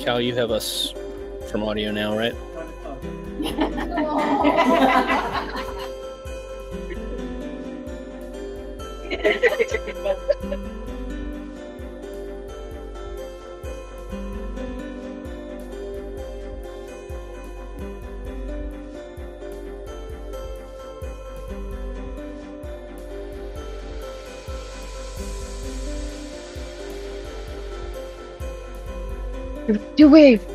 Cal, you have us from audio now, right? Do wave.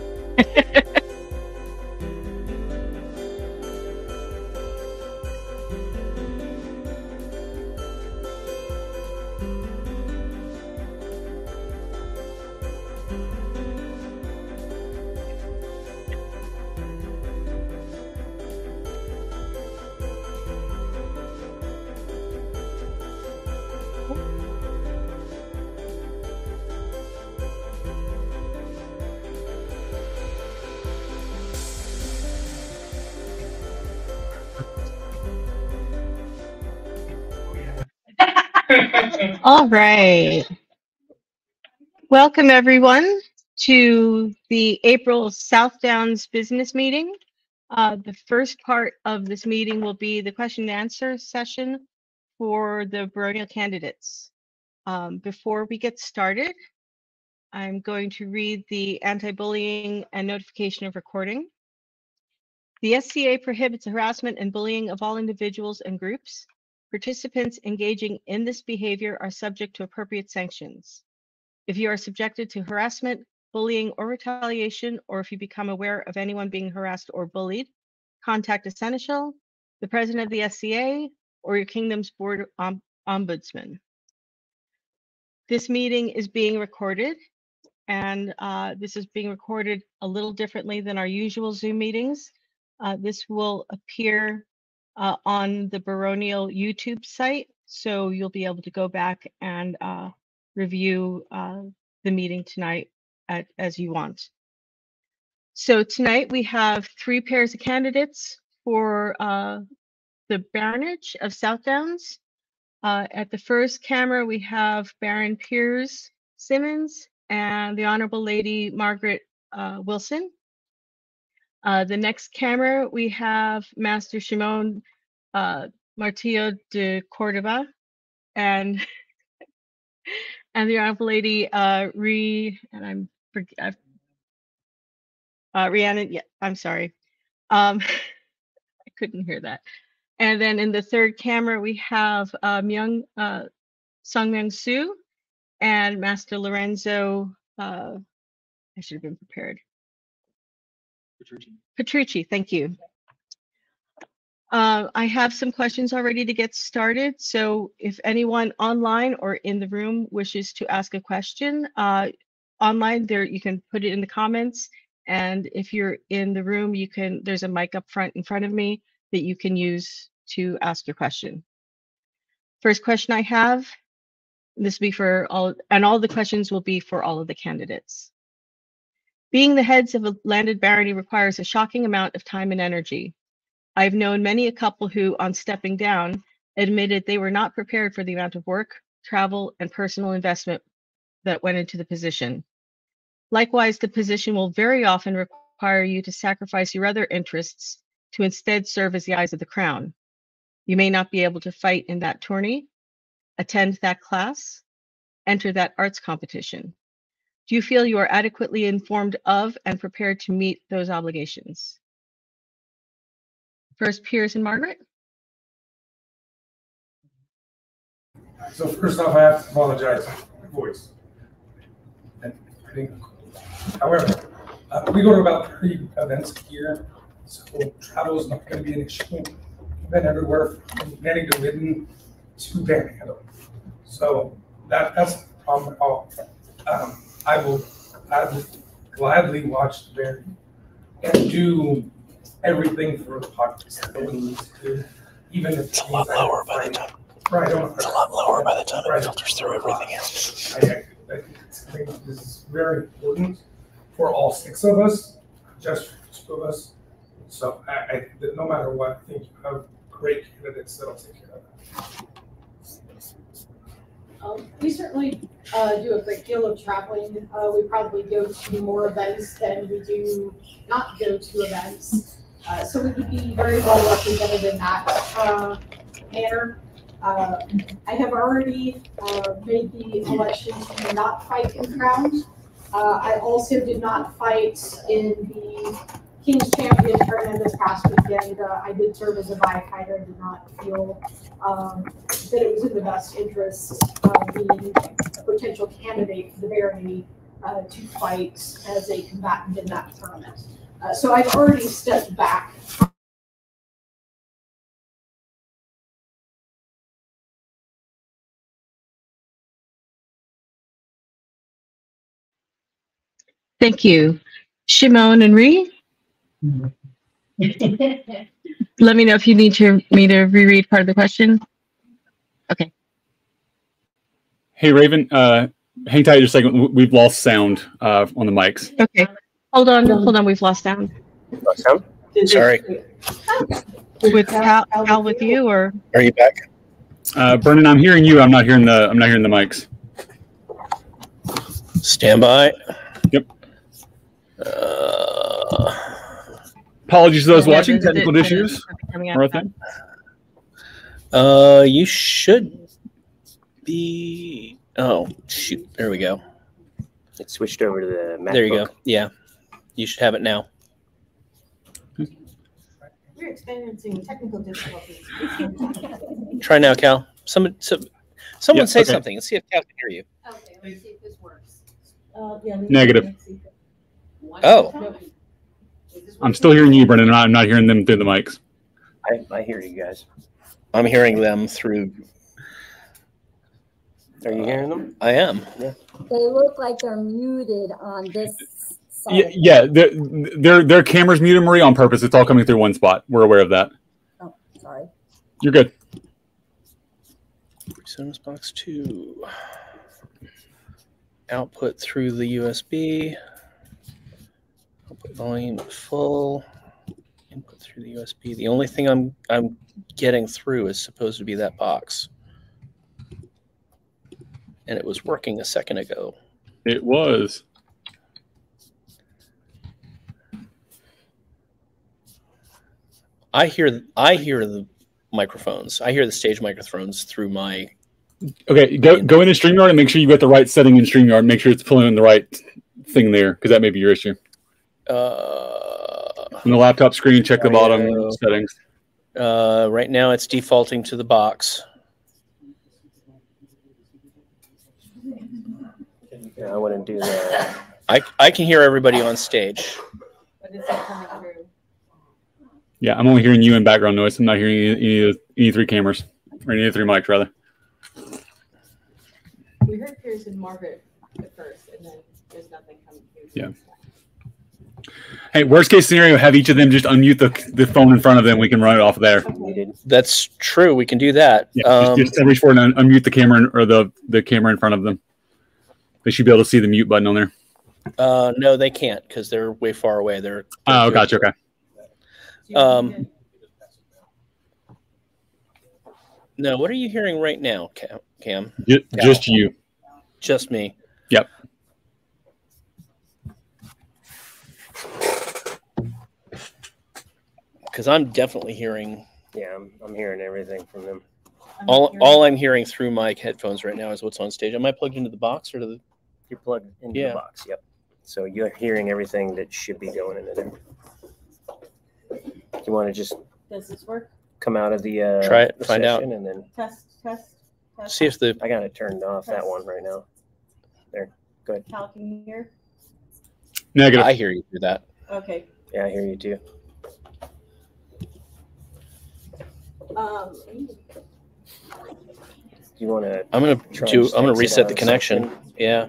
All right. Welcome, everyone, to the April South Downs business meeting. The first part of this meeting will be the question and answer session for the baronial candidates. Before we get started, I'm going to read the anti-bullying and notification of recording. The SCA prohibits harassment and bullying of all individuals and groups. Participants engaging in this behavior are subject to appropriate sanctions. If you are subjected to harassment, bullying, or retaliation, or if you become aware of anyone being harassed or bullied, contact a Seneschal, the president of the SCA, or your kingdom's board ombudsman. This meeting is being recorded, and this is being recorded a little differently than our usual Zoom meetings. This will appear on the Baronial YouTube site, so you'll be able to go back and review the meeting tonight as you want. So tonight we have 3 pairs of candidates for the baronage of South Downs. At the first camera, we have Baron Piers Simmons and the Honorable Lady Mairghread Wilson. The next camera, we have Master Ximon Martillo de Cordoba and the Honorable Lady Rhiannon. Yeah, I'm sorry. I couldn't hear that. And then in the third camera, we have Myeong Soo and Master Lorenzo. I should have been prepared. Petrucci, thank you. I have some questions already to get started. So if anyone online or in the room wishes to ask a question, online there you can put it in the comments. And if you're in the room, there's a mic up front in front of me that you can use to ask your question. First question I have, this will be for all, and all the questions will be for all of the candidates. Being the heads of a landed barony requires a shocking amount of time and energy. I've known many a couple who, on stepping down, admitted they were not prepared for the amount of work, travel, and personal investment that went into the position. Likewise, the position will very often require you to sacrifice your other interests to instead serve as the eyes of the crown. You may not be able to fight in that tourney, attend that class, enter that arts competition. Do you feel you are adequately informed of and prepared to meet those obligations? First, Piers and Mairghread. So first off, I have to apologize for my voice. However, we go to about 30 events a year, so travel is not going to be an issue. We've been everywhere from Madyn to Madyn to Panhandle. So that's the problem at all. I will gladly watch the Barony and do everything for the podcast. I wouldn't need to do, even if it's a lot lower by the time. Right, it's a lot lower by the time it filters through everything else. I think this is very important for all 6 of us, just for 2 of us. So no matter what, I think you have great candidates that'll take care of We certainly do a great deal of traveling. We probably go to more events than we do not go to events. So we would be very well represented in that manner. I have already made the election to not fight in Crown. I also did not fight in the King's Champion tournament this past weekend. I did serve as a byfighter. I did not feel that it was in the best interest of being a potential candidate for the barony to fight as a combatant in that tournament. So I've already stepped back. Thank you. Ximon and Rhi? Let me know if you need me to reread part of the question. Okay. Hey, Raven, hang tight just a second. We've lost sound on the mics. Okay. Hold on. We've lost sound. Lost sound? Sorry. With Kal with you, or? Are you back? Brennan, I'm hearing you. I'm not hearing the mics. Stand by. Yep. Apologies to those watching. Technical issues are a thing. You should be. Oh shoot! There we go. It switched over to the MacBook. There you go. Yeah, you should have it now. We're experiencing technical difficulties. Try now, Cal. Someone Yeah, say okay. something. Let's see if Cal can hear you. Okay, let's see if this works. Negative. Oh. I'm still hearing you, Brennan. I'm not hearing them through the mics. I hear you guys. I'm hearing them through. Are you hearing them? I am. Yeah. They look like they're muted on this side. Yeah, their camera's muted, Marie, on purpose. It's all coming through one spot. We're aware of that. Oh, sorry. You're good. Sonos box 2. Output through the USB. Output volume full. Input through the USB. The only thing I'm getting through is supposed to be that box. And it was working a second ago. It was. I hear the microphones. I hear the stage microphones through my. Okay, go into StreamYard and make sure you got the right setting in StreamYard. Make sure it's pulling in the right thing there, because that may be your issue. On the laptop screen, check the bottom settings. Right now, it's defaulting to the box. Yeah, I want to do that. I can hear everybody on stage. But it's not coming through. Yeah, I'm only hearing you in background noise. I'm not hearing any three cameras, or any of the three mics, rather. We heard Piers and Mairghread at first, and then there's nothing coming through. Yeah. Hey, worst case scenario, have each of them just unmute the phone in front of them. We can run it off of there. That's true. We can do that. Yeah, just reach forward and unmute the camera or the camera in front of them. They should be able to see the mute button on there. No, they can't because they're way far away. They're oh, gotcha. Okay. No, what are you hearing right now, Cam? Just you. Just me. Yep. Because I'm definitely hearing. Yeah, I'm hearing everything from them. All I'm hearing through my headphones right now is what's on stage. Am I plugged into the box or to the? You're plugged into the box. Yep. So you're hearing everything that should be going into there. You want to just Does this work? come out of the try it, the find out. session and then Test. See if the. I got it turned off that one right now. There, good. Cal, can you hear? Negative. I hear you through that. Okay. Yeah, I hear you too. You want to? I'm gonna reset the connection. Yeah.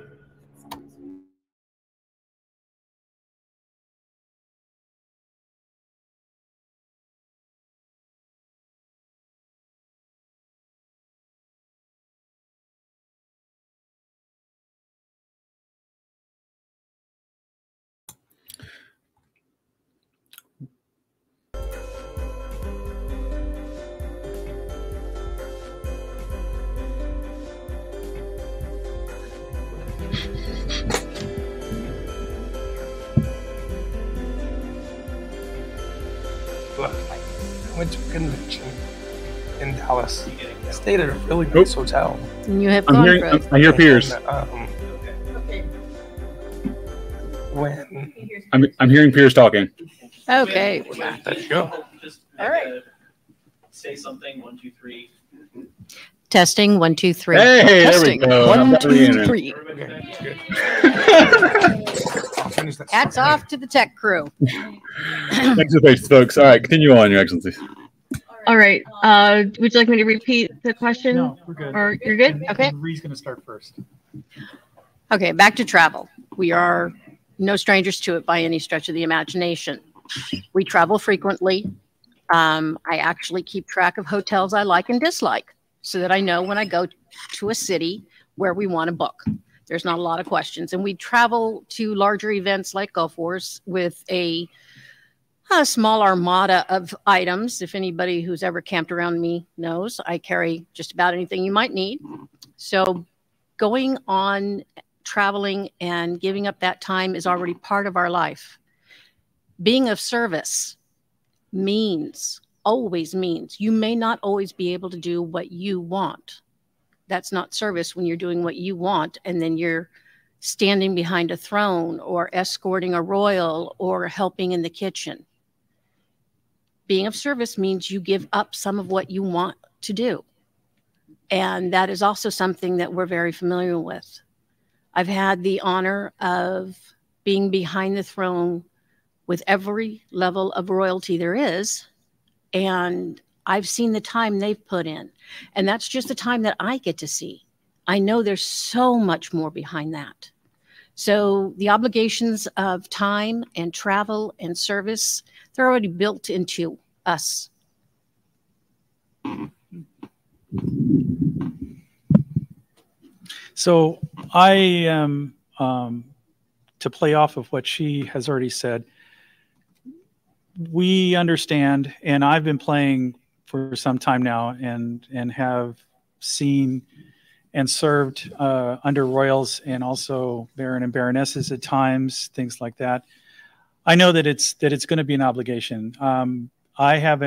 I went to a convention in Dallas. Stayed at a really nice hotel. And you have I'm gone hearing. for it. I hear Piers. When I'm hearing Piers talking. Okay. there you go. All right. Say something. 1, 2, 3. Testing 1, 2, 3. Hey, Testing. there we go. 1, Got 2, Rhiannon. 3. I'll finish that. Hats off to the tech crew. Thanks for patience, folks. All right, continue on, Your Excellency. All right. Would you like me to repeat the question? No, we're good. Or you're good? Okay. Rhee's going to start first. Okay, back to travel. We are no strangers to it by any stretch of the imagination. We travel frequently. I actually keep track of hotels I like and dislike so that I know when I go to a city where we want to book. There's not a lot of questions. And we travel to larger events like Gulf Wars with a small armada of items. If anybody who's ever camped around me knows, I carry just about anything you might need. So going on traveling and giving up that time is already part of our life. Being of service always means you may not always be able to do what you want. That's not service when you're doing what you want and then you're standing behind a throne or escorting a royal or helping in the kitchen. Being of service means you give up some of what you want to do. And that is also something that we're very familiar with. I've had the honor of being behind the throne with every level of royalty there is. And I've seen the time they've put in. And that's just the time that I get to see. I know there's so much more behind that. So the obligations of time and travel and service, they're already built into us. So I am, to play off of what she has already said, we understand, and I've been playing for some time now and have seen and served under royals and also baron and baronesses at times, things like that. I know that it's going to be an obligation. I have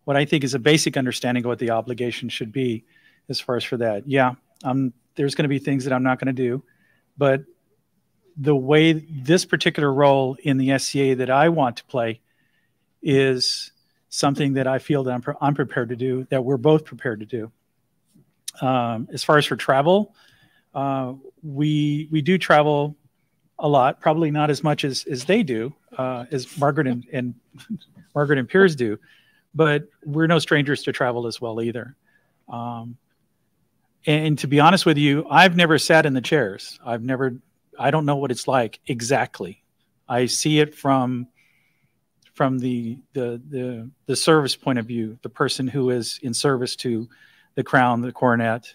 what I think is a basic understanding of what the obligation should be as far as for that. Yeah, there's going to be things that I'm not going to do, but the way this particular role in the SCA that I want to play is something that I feel that I'm prepared to do, that we're both prepared to do. As far as for travel, we do travel a lot, probably not as much as they do, as Mairghread and Piers do, but we're no strangers to travel as well either. And to be honest with you, I've never sat in the chairs. I don't know what it's like exactly. I see it from the service point of view, the person who is in service to the crown, the coronet,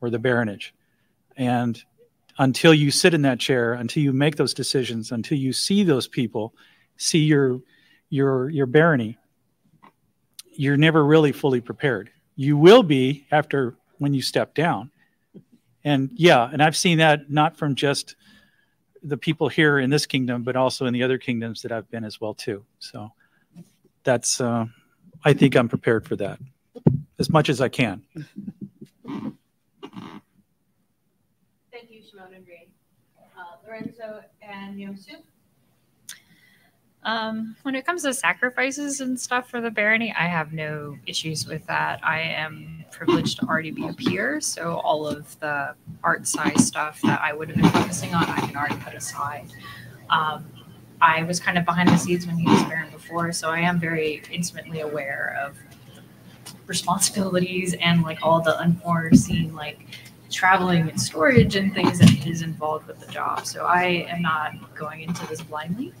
or the baronage. And until you sit in that chair, until you make those decisions, until you see those people, see your barony, you're never really fully prepared. You will be after when you step down. And yeah, and I've seen that not from just the people here in this kingdom, but also in the other kingdoms that I've been as well too. So that's, I think I'm prepared for that as much as I can. Thank you, Ximon and Rhiannon. Lorenzo and Myeong. When it comes to sacrifices and stuff for the barony, I have no issues with that. I am privileged to already be a peer, so all of the art size stuff that I would have been focusing on, I can already put aside. I was kind of behind the scenes when he was baron before, so I am very intimately aware of responsibilities and like all the unforeseen like traveling and storage and things that is involved with the job. So I am not going into this blindly.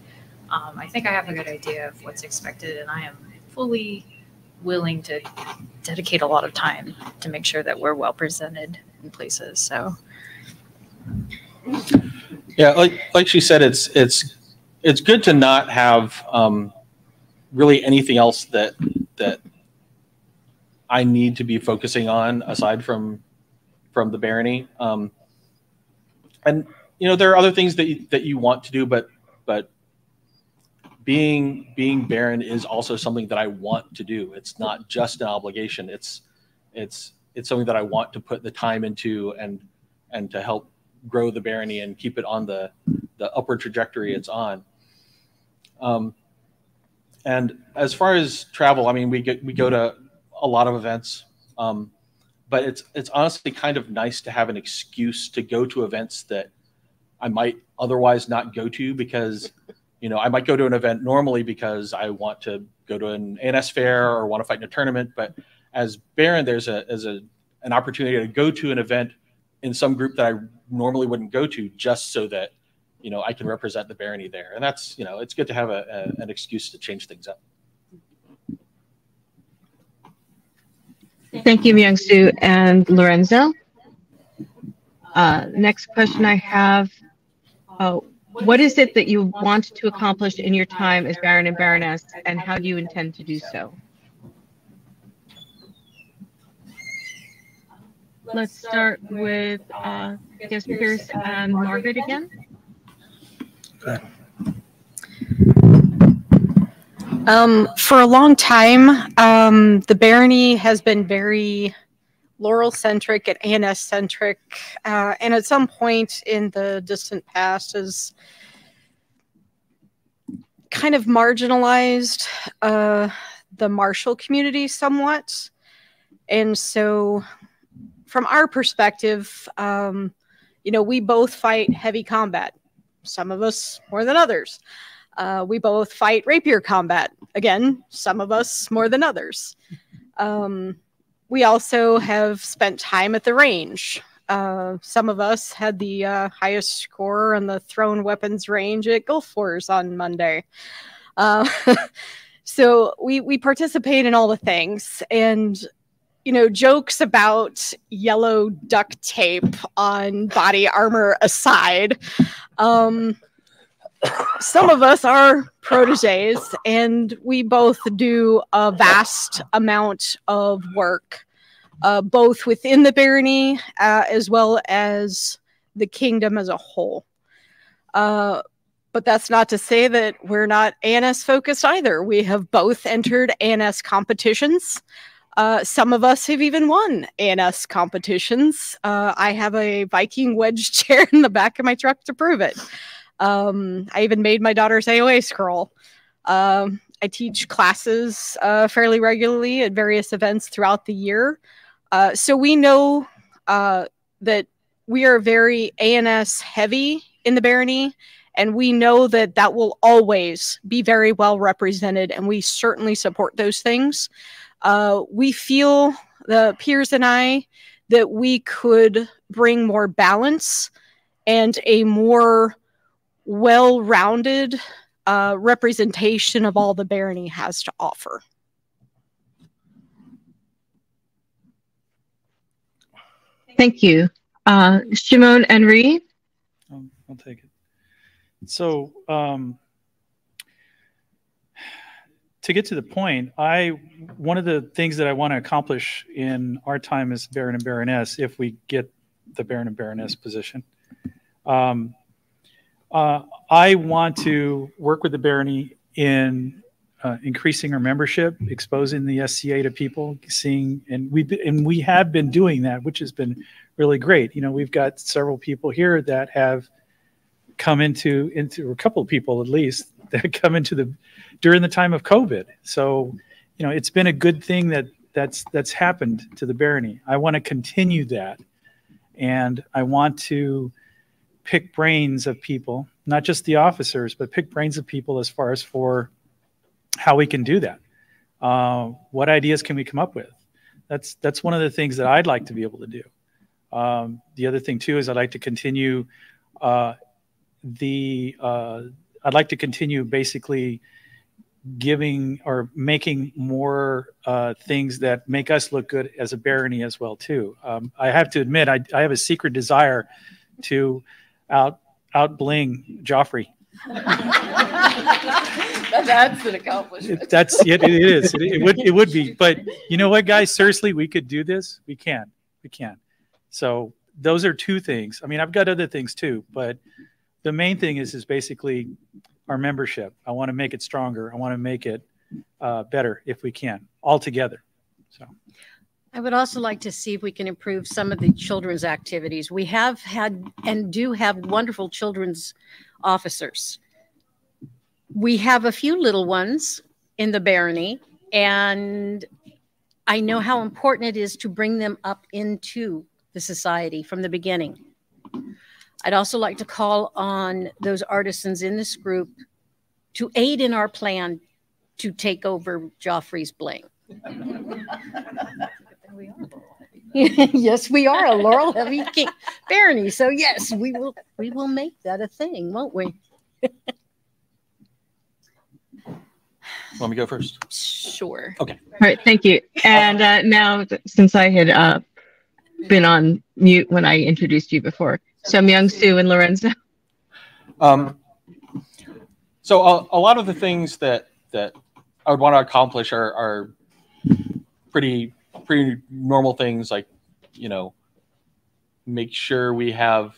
I think I have a good idea of what's expected, and I am fully willing to dedicate a lot of time to make sure that we're well presented in places. So, yeah, like she said, it's good to not have really anything else that I need to be focusing on aside from the barony. And you know, there are other things that you want to do, but being Baron is also something that I want to do. It's not just an obligation. It's something that I want to put the time into and to help grow the barony and keep it on the upward trajectory it's on. And as far as travel, I mean, we go to a lot of events, but it's honestly kind of nice to have an excuse to go to events that I might otherwise not go to, because I might go to an event normally because I want to go to an ANS fair or want to fight in a tournament, but as Baron, there's an opportunity to go to an event in some group that I normally wouldn't go to, just so that I can represent the barony there. And that's, it's good to have an excuse to change things up. Thank you, Myeong-su and Lorenzo. Next question I have, what is it that you want to accomplish in your time as Baron and Baroness, and how do you intend to do so? Let's start with, I guess, Piers and Mairghread again. For a long time, the barony has been very Laurel-centric and ANS-centric, and at some point in the distant past has kind of marginalized the martial community somewhat. And so from our perspective, we both fight heavy combat. Some of us more than others. We both fight rapier combat. Again, some of us more than others. We also have spent time at the range. Some of us had the highest score on the thrown weapons range at Gulf Wars on Monday. So we participate in all the things. And jokes about yellow duct tape on body armor aside, some of us are proteges, and we both do a vast amount of work, both within the barony as well as the kingdom as a whole. But that's not to say that we're not ANS focused either. We have both entered ANS competitions. Some of us have even won ANS competitions. I have a Viking wedge chair in the back of my truck to prove it. I even made my daughter's AOA scroll. I teach classes fairly regularly at various events throughout the year. So we know that we are very ANS heavy in the barony, and we know that that will always be very well represented, and we certainly support those things. We feel, the Piers and I, that we could bring more balance and a more well-rounded representation of all the barony has to offer. Thank you. Ximon and Rhi? I'll take it. So, to get to the point, one of the things that I want to accomplish in our time as Baron and Baroness, if we get the Baron and Baroness position, I want to work with the barony in increasing our membership, exposing the SCA to people, and we have been doing that, which has been really great. We've got several people here that have come into a couple of people at least that come into during the time of COVID. So, it's been a good thing that's happened to the barony. I want to continue that, and I want to pick brains of people, not just the officers, but pick brains of people as far as for how we can do that. What ideas can we come up with? That's one of the things that I'd like to be able to do. The other thing too is I'd like to continue I'd like to continue basically giving or making more things that make us look good as a barony as well too. I have to admit, I have a secret desire to out bling Joffrey. That's an accomplishment. That's it. It is. It would be. But you know what, guys? Seriously, we could do this. We can. So those are two things. I mean, I've got other things too, but the main thing is basically our membership. I want to make it stronger. I want to make it better if we can, all together. So. I would also like to see if we can improve some of the children's activities. We have had and do have wonderful children's officers. We have a few little ones in the barony, and I know how important it is to bring them up into the society from the beginning. I'd also like to call on those artisans in this group to aid in our plan to take over Joffrey's bling. Yes, we are a laurel heavy barony. So yes, we will make that a thing, won't we? Want me to go first? Sure. Okay. All right, thank you. And now, since I had been on mute when I introduced you before, so Myeong, Sue, and Lorenzo. So a lot of the things that I would want to accomplish are pretty normal things, like, you know, make sure we have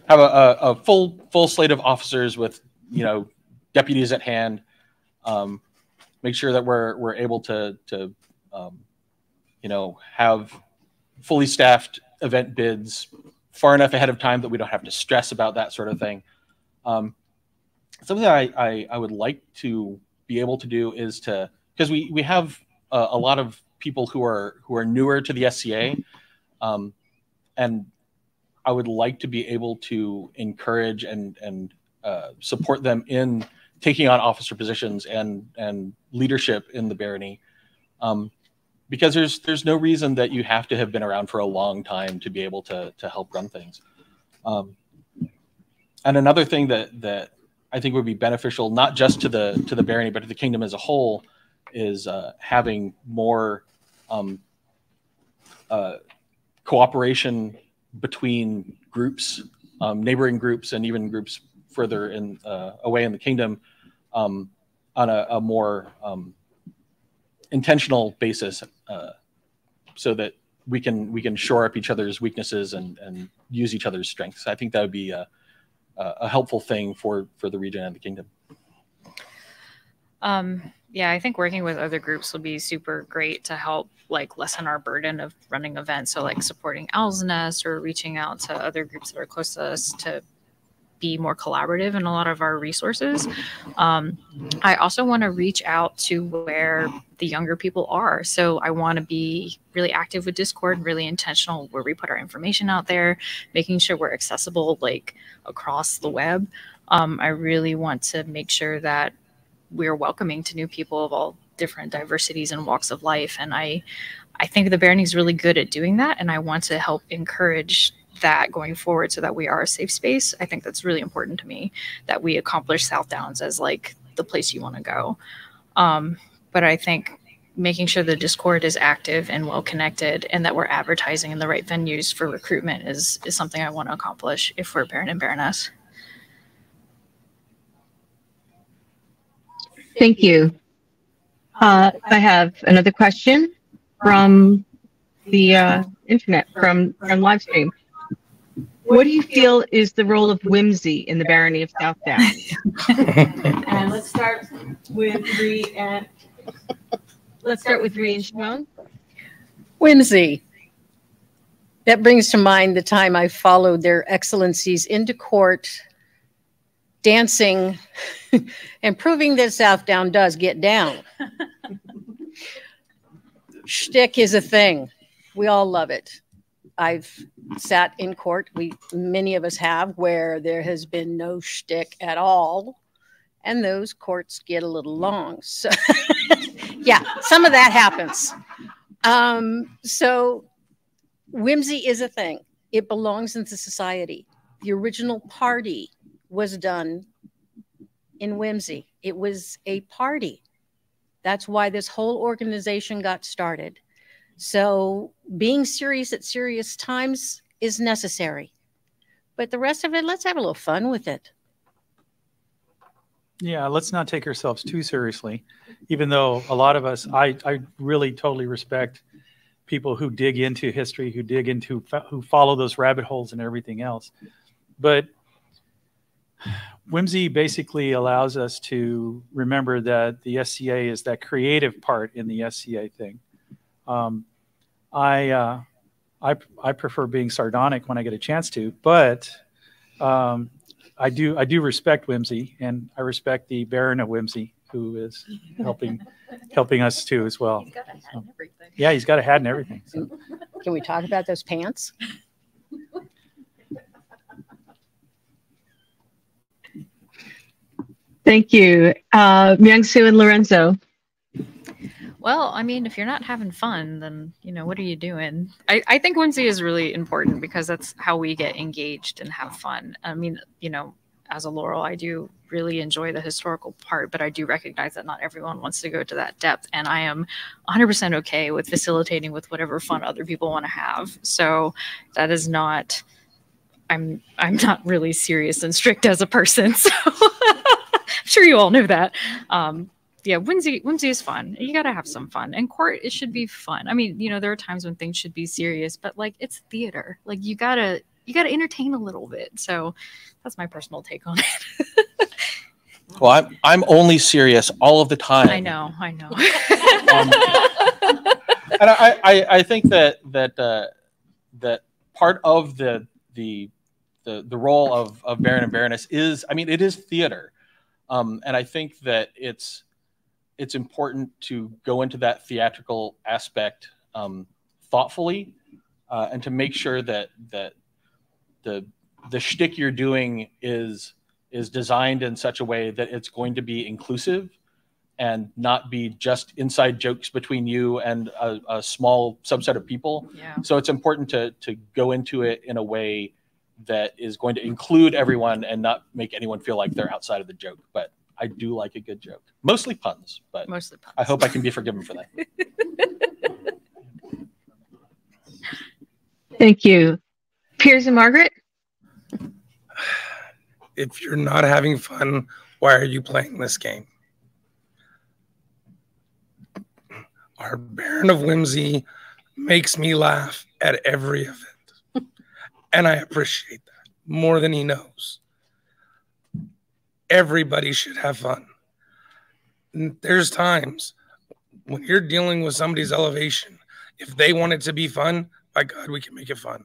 a full slate of officers with, you know, deputies at hand. Make sure that we're able to you know, have fully staffed event bids far enough ahead of time that we don't have to stress about that sort of thing. Something that I would like to be able to do is to, because we have a lot of people who are newer to the SCA, and I would like to be able to encourage and support them in taking on officer positions and leadership in the barony, because there's no reason that you have to have been around for a long time to be able to help run things. And another thing that I think would be beneficial, not just to the barony, but to the kingdom as a whole, is having more cooperation between groups, neighboring groups, and even groups further in away in the kingdom, on a more intentional basis, so that we can shore up each other's weaknesses and use each other's strengths. I think that would be a helpful thing for the region and the kingdom. Yeah, I think working with other groups will be super great to help like lessen our burden of running events. So like supporting Owl's Nest or reaching out to other groups that are close to us to be more collaborative in a lot of our resources. I also want to reach out to where the younger people are. So I want to be really active with Discord and really intentional where we put our information out there, making sure we're accessible like across the web. I really want to make sure that we're welcoming to new people of all different diversities and walks of life. And I think the barony is really good at doing that. And I want to help encourage that going forward so that we are a safe space. I think that's really important to me, that we accomplish South Downs as like the place you want to go. But I think making sure the Discord is active and well connected and that we're advertising in the right venues for recruitment is something I want to accomplish if we're Baron and Baroness. Thank you. I have another question from the internet, from live stream. What do you feel is the role of whimsy in the barony of South Downs? And let's start with Rhi and Seong. Whimsy. That brings to mind the time I followed their excellencies into court, dancing and proving that South Down does get down. Shtick is a thing. We all love it. I've sat in court, many of us have, where there has been no shtick at all, and those courts get a little long. So yeah, some of that happens. So whimsy is a thing. It belongs into society. The original party was done in whimsy. It was a party. That's why this whole organization got started. So being serious at serious times is necessary. But the rest of it, let's have a little fun with it. Yeah, let's not take ourselves too seriously, even though a lot of us, I really totally respect people who dig into history, who follow those rabbit holes and everything else. But Whimsy basically allows us to remember that the SCA is that creative part in the SCA thing. I prefer being sardonic when I get a chance to, but I do respect Whimsy, and I respect the Baron of Whimsy, who is helping us too as well. He's got a hat and everything. Yeah, he's got a hat and everything. So. Can we talk about those pants? Thank you. Myeong and Lorenzo. Well, I mean, if you're not having fun, then, you know, what are you doing? I think whimsy is really important because that's how we get engaged and have fun. I mean, you know, as a Laurel, I do really enjoy the historical part, but I do recognize that not everyone wants to go to that depth. And I am 100% okay with facilitating with whatever fun other people want to have. So that is not, I'm not really serious and strict as a person. So I'm sure you all know that. Yeah, whimsy is fun. You got to have some fun. And court, it should be fun. I mean, you know, there are times when things should be serious, but like it's theater. Like you gotta entertain a little bit. So that's my personal take on it. Well, I'm only serious all of the time. I know. And I think that part of the role of Baron and Baroness is, I mean, it is theater. And I think that it's important to go into that theatrical aspect thoughtfully, and to make sure that the shtick you're doing is designed in such a way that it's going to be inclusive and not be just inside jokes between you and a small subset of people. Yeah. So it's important to go into it in a way that is going to include everyone and not make anyone feel like they're outside of the joke. But I do like a good joke. Mostly puns, but mostly puns. I hope I can be forgiven for that. Thank you. Piers and Mairghread? If you're not having fun, why are you playing this game? Our Baron of Whimsy makes me laugh at every event. And I appreciate that more than he knows. Everybody should have fun. There's times when you're dealing with somebody's elevation, if they want it to be fun, by God, we can make it fun.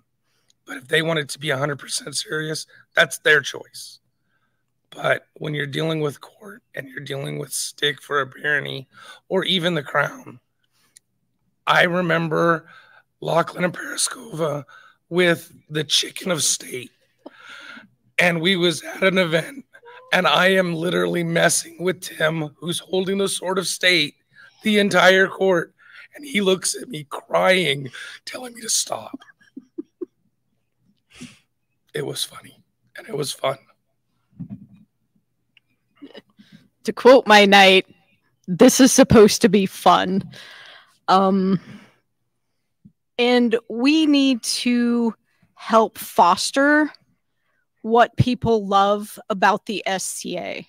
But if they want it to be 100% serious, that's their choice. But when you're dealing with court and you're dealing with stick for a barony or even the crown, I remember Lachlan and Paraskova with the chicken of state. And we was at an event, and I am literally messing with Tim, who's holding the sword of state the entire court. And he looks at me crying, telling me to stop. It was funny, and it was fun. To quote my knight, this is supposed to be fun. And we need to help foster what people love about the SCA,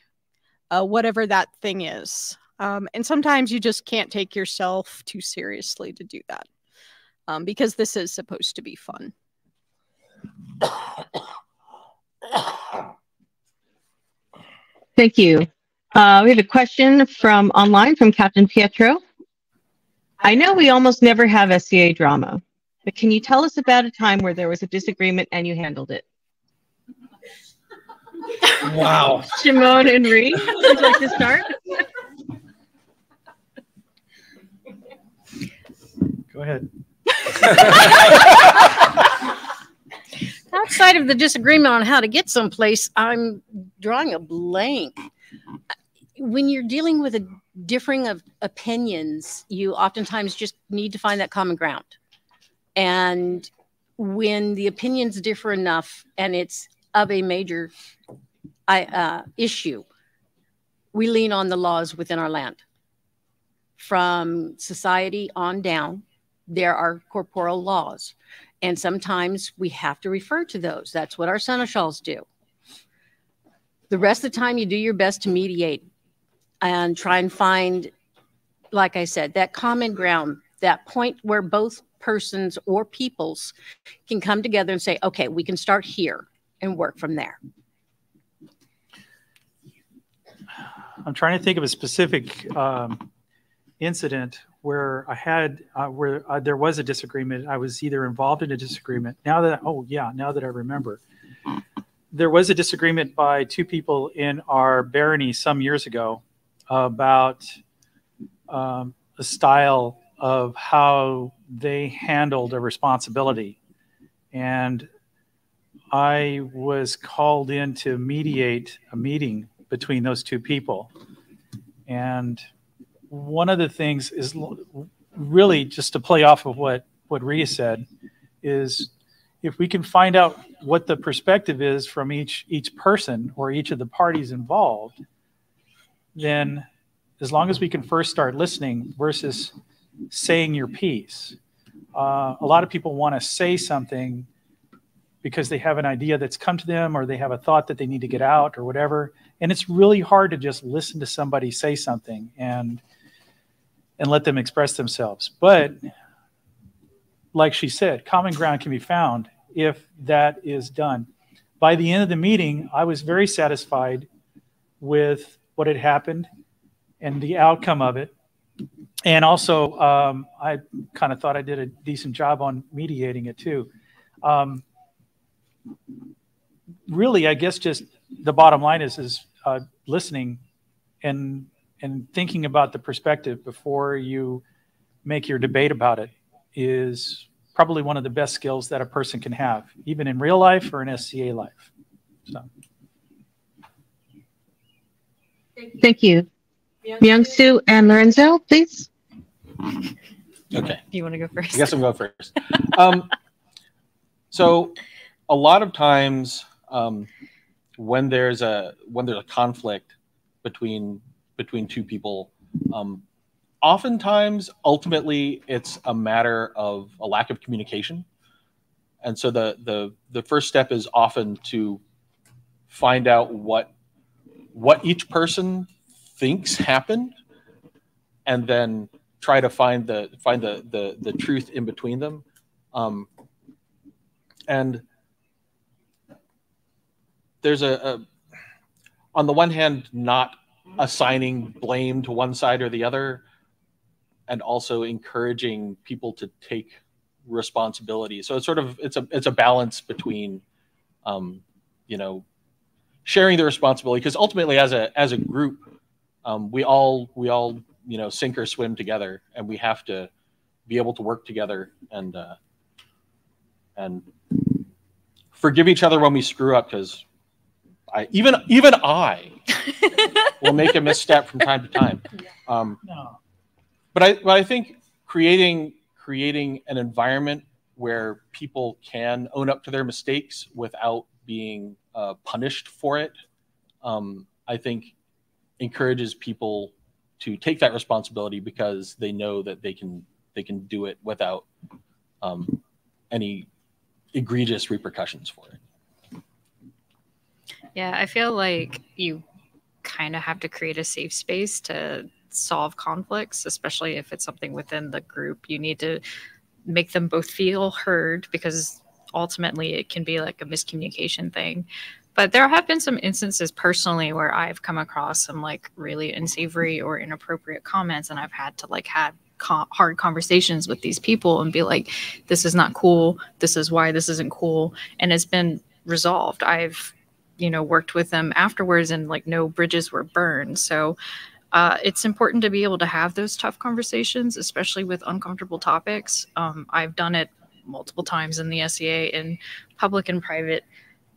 whatever that thing is. And sometimes you just can't take yourself too seriously to do that, because this is supposed to be fun. Thank you. We have a question from online from Captain Pietro. I know we almost never have SCA drama, but can you tell us about a time where there was a disagreement and you handled it? Wow. Ximon and Rhi, would you like to start? Go ahead. Outside of the disagreement on how to get someplace, I'm drawing a blank. When you're dealing with a differing of opinions, you oftentimes just need to find that common ground. And when the opinions differ enough and it's of a major issue, we lean on the laws within our land. From society on down, there are corporal laws. And sometimes we have to refer to those. That's what our seneschals do. The rest of the time, you do your best to mediate and try and find, like I said, that common ground, that point where both persons or peoples can come together and say, okay, we can start here and work from there. I'm trying to think of a specific incident where I had there was a disagreement. I was either involved in a disagreement. Now that I remember, there was a disagreement by two people in our barony some years ago about a style of how they handled a responsibility, and I was called in to mediate a meeting between those two people. And one of the things is really just to play off of what Rhea said, is if we can find out what the perspective is from each person or each of the parties involved, then as long as we can first start listening versus saying your piece. A lot of people want to say something because they have an idea that's come to them, or they have a thought that they need to get out or whatever. And it's really hard to just listen to somebody say something and let them express themselves. But like she said, common ground can be found if that is done. By the end of the meeting, I was very satisfied with what had happened and the outcome of it. And also, I kind of thought I did a decent job on mediating it too. Really, I guess just the bottom line is listening and thinking about the perspective before you make your debate about it is probably one of the best skills that a person can have, even in real life or in SCA life. So. Thank you. Myeong and Lorenzo, please. Okay. You want to go first? I guess I'm going first. So a lot of times when there's a conflict between two people, oftentimes ultimately it's a matter of a lack of communication. And so the first step is often to find out what each person thinks happened, and then try to find the truth in between them. And there's on the one hand, not assigning blame to one side or the other, and also encouraging people to take responsibility. So it's a balance between, sharing the responsibility, because ultimately as a group, we all sink or swim together, and we have to be able to work together and forgive each other when we screw up, because even I will make a misstep from time to time. But I think creating an environment where people can own up to their mistakes without being punished for it, I think encourages people to take that responsibility, because they know that they can do it without any egregious repercussions for it. Yeah, I feel like you kind of have to create a safe space to solve conflicts, especially if it's something within the group. You need to make them both feel heard, because ultimately it can be like a miscommunication thing. But there have been some instances personally where I've come across some like really unsavory or inappropriate comments, and I've had to like have hard conversations with these people and be like, this is not cool, this is why this isn't cool, and it's been resolved. I've worked with them afterwards, and like no bridges were burned. So it's important to be able to have those tough conversations, especially with uncomfortable topics. I've done it multiple times in the SEA in public and private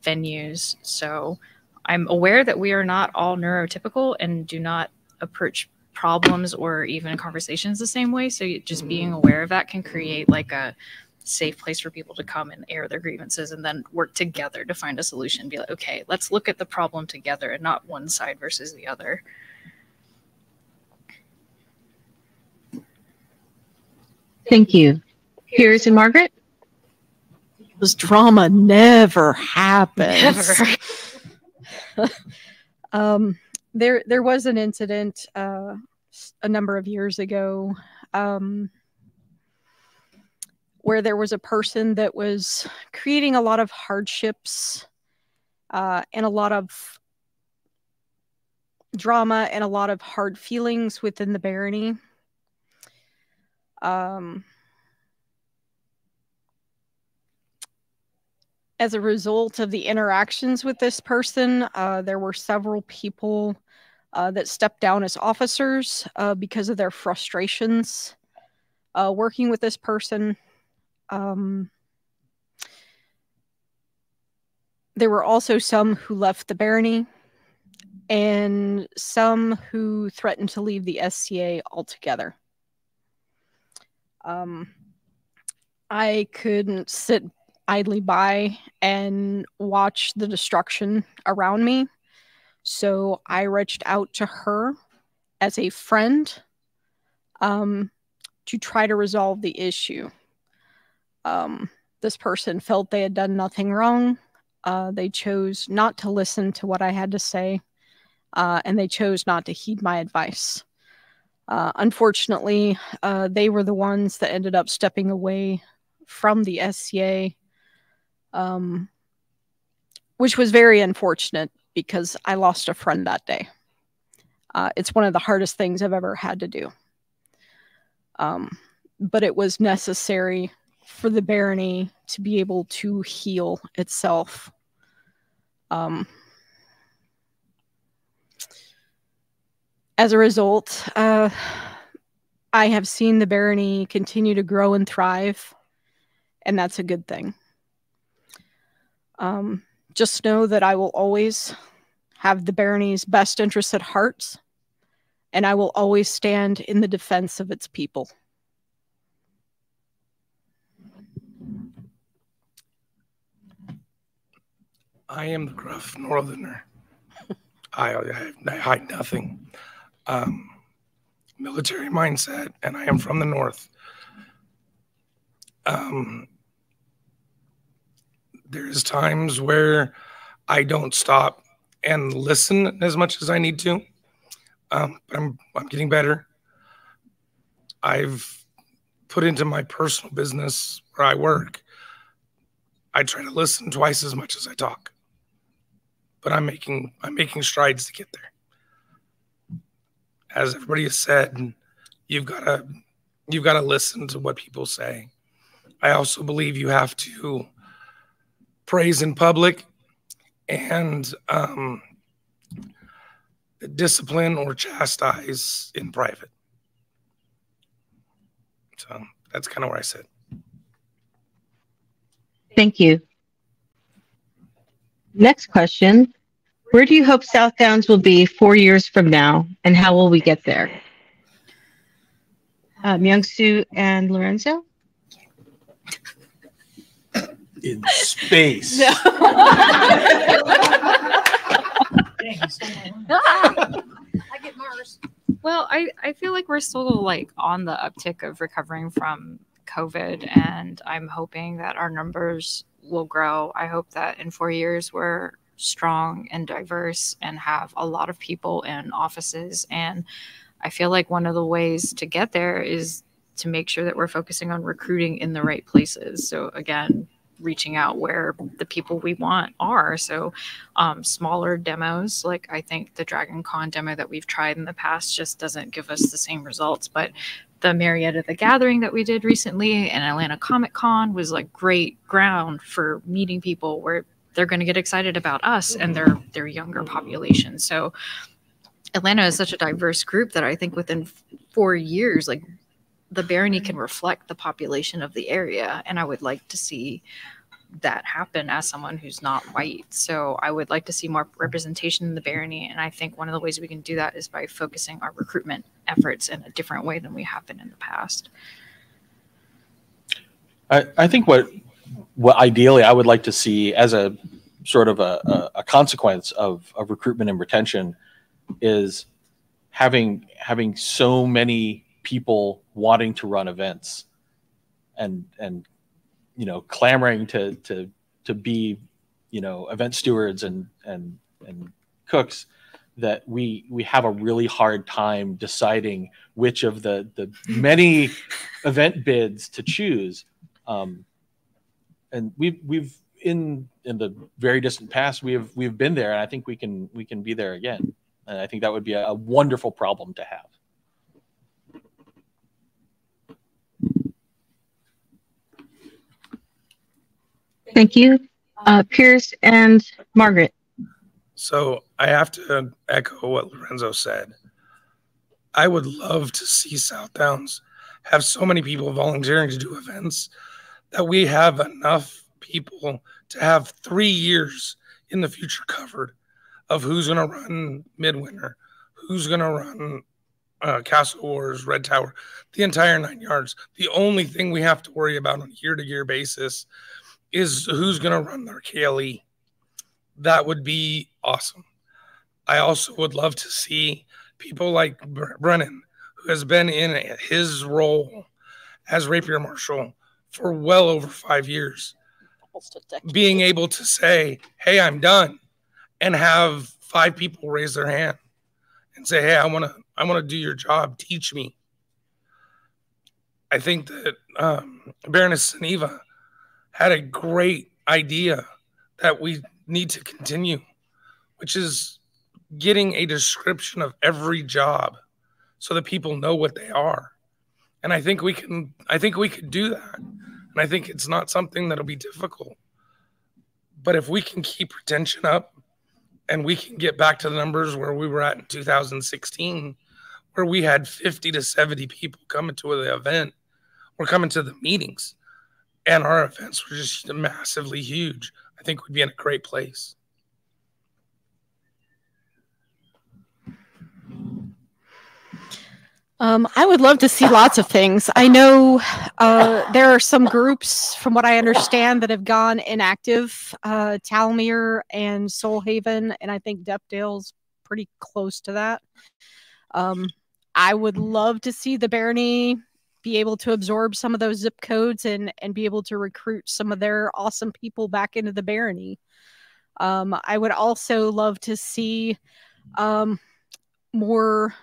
venues. So I'm aware that we are not all neurotypical and do not approach problems or even conversations the same way. So just being aware of that can create like a safe place for people to come and air their grievances, and then work together to find a solution. Be like, okay, let's look at the problem together and not one side versus the other. Thank you. Piers and Mairghread? This drama never happens. Never. There was an incident a number of years ago where there was a person that was creating a lot of hardships and a lot of drama and a lot of hard feelings within the barony. As a result of the interactions with this person, there were several people that stepped down as officers because of their frustrations working with this person. There were also some who left the barony and some who threatened to leave the SCA altogether. I couldn't sit idly by and watch the destruction around me. So I reached out to her as a friend to try to resolve the issue. This person felt they had done nothing wrong. They chose not to listen to what I had to say, and they chose not to heed my advice. Unfortunately, they were the ones that ended up stepping away from the SCA, which was very unfortunate because I lost a friend that day. It's one of the hardest things I've ever had to do. But it was necessary for the barony to be able to heal itself. As a result, I have seen the barony continue to grow and thrive, and that's a good thing. Just know that I will always have the barony's best interests at heart, and I will always stand in the defense of its people. I am the gruff northerner. I hide nothing. Military mindset, and I am from the north. There's times where I don't stop and listen as much as I need to. But I'm getting better. I've put into my personal business where I work. I try to listen twice as much as I talk. But I'm making strides to get there. As everybody has said, you've got to listen to what people say. I also believe you have to praise in public and discipline or chastise in private. So that's kind of where I sit. Thank you. Next question. Where do you hope South Downs will be 4 years from now, and how will we get there? Myeong and Lorenzo? In space. No. I get Mars. Well, I feel like we're still like on the uptick of recovering from COVID, and I'm hoping that our numbers will grow. I hope that in 4 years we're strong and diverse and have a lot of people in offices. And I feel like one of the ways to get there is to make sure that we're focusing on recruiting in the right places. So again, reaching out where the people we want are. So smaller demos, like I think the Dragon Con demo that we've tried in the past just doesn't give us the same results. But the Mairghread the Gathering that we did recently and Atlanta Comic Con was like great ground for meeting people where they're going to get excited about us and their younger population. So Atlanta is such a diverse group that I think within 4 years, like the barony can reflect the population of the area. And I would like to see that happen as someone who's not white. So I would like to see more representation in the barony. And I think one of the ways we can do that is by focusing our recruitment efforts in a different way than we have been in the past. I think what ideally I would like to see as a sort of a consequence of recruitment and retention is having so many people wanting to run events and you know, clamoring to be, you know, event stewards and cooks, that we have a really hard time deciding which of the many event bids to choose. And we've in the very distant past we've been there, and I think we can be there again. And I think that would be a wonderful problem to have. Thank you. Piers and Mairghread. So I have to echo what Lorenzo said. I would love to see South Downs have so many people volunteering to do events that we have enough people to have 3 years in the future covered of who's going to run Midwinter, who's going to run Castle Wars, Red Tower, the entire 9 yards. The only thing we have to worry about on a year-to-year basis is who's going to run their KLE. That would be awesome. I also would love to see people like Brennan, who has been in his role as Rapier Marshal for well over 5 years, being able to say, hey, I'm done, and have 5 people raise their hand and say, hey, I want to do your job. Teach me. I think that Baroness Seneva had a great idea that we need to continue, which is getting a description of every job so that people know what they are. And I think we could do that. And I think it's not something that'll be difficult. But if we can keep retention up and we can get back to the numbers where we were at in 2016, where we had 50 to 70 people coming to the event or coming to the meetings, and our events were just massively huge, I think we'd be in a great place. I would love to see lots of things. I know there are some groups, from what I understand, that have gone inactive. Talmere and Soulhaven, and I think Depdale's pretty close to that. I would love to see the Barony be able to absorb some of those zip codes and be able to recruit some of their awesome people back into the Barony. I would also love to see more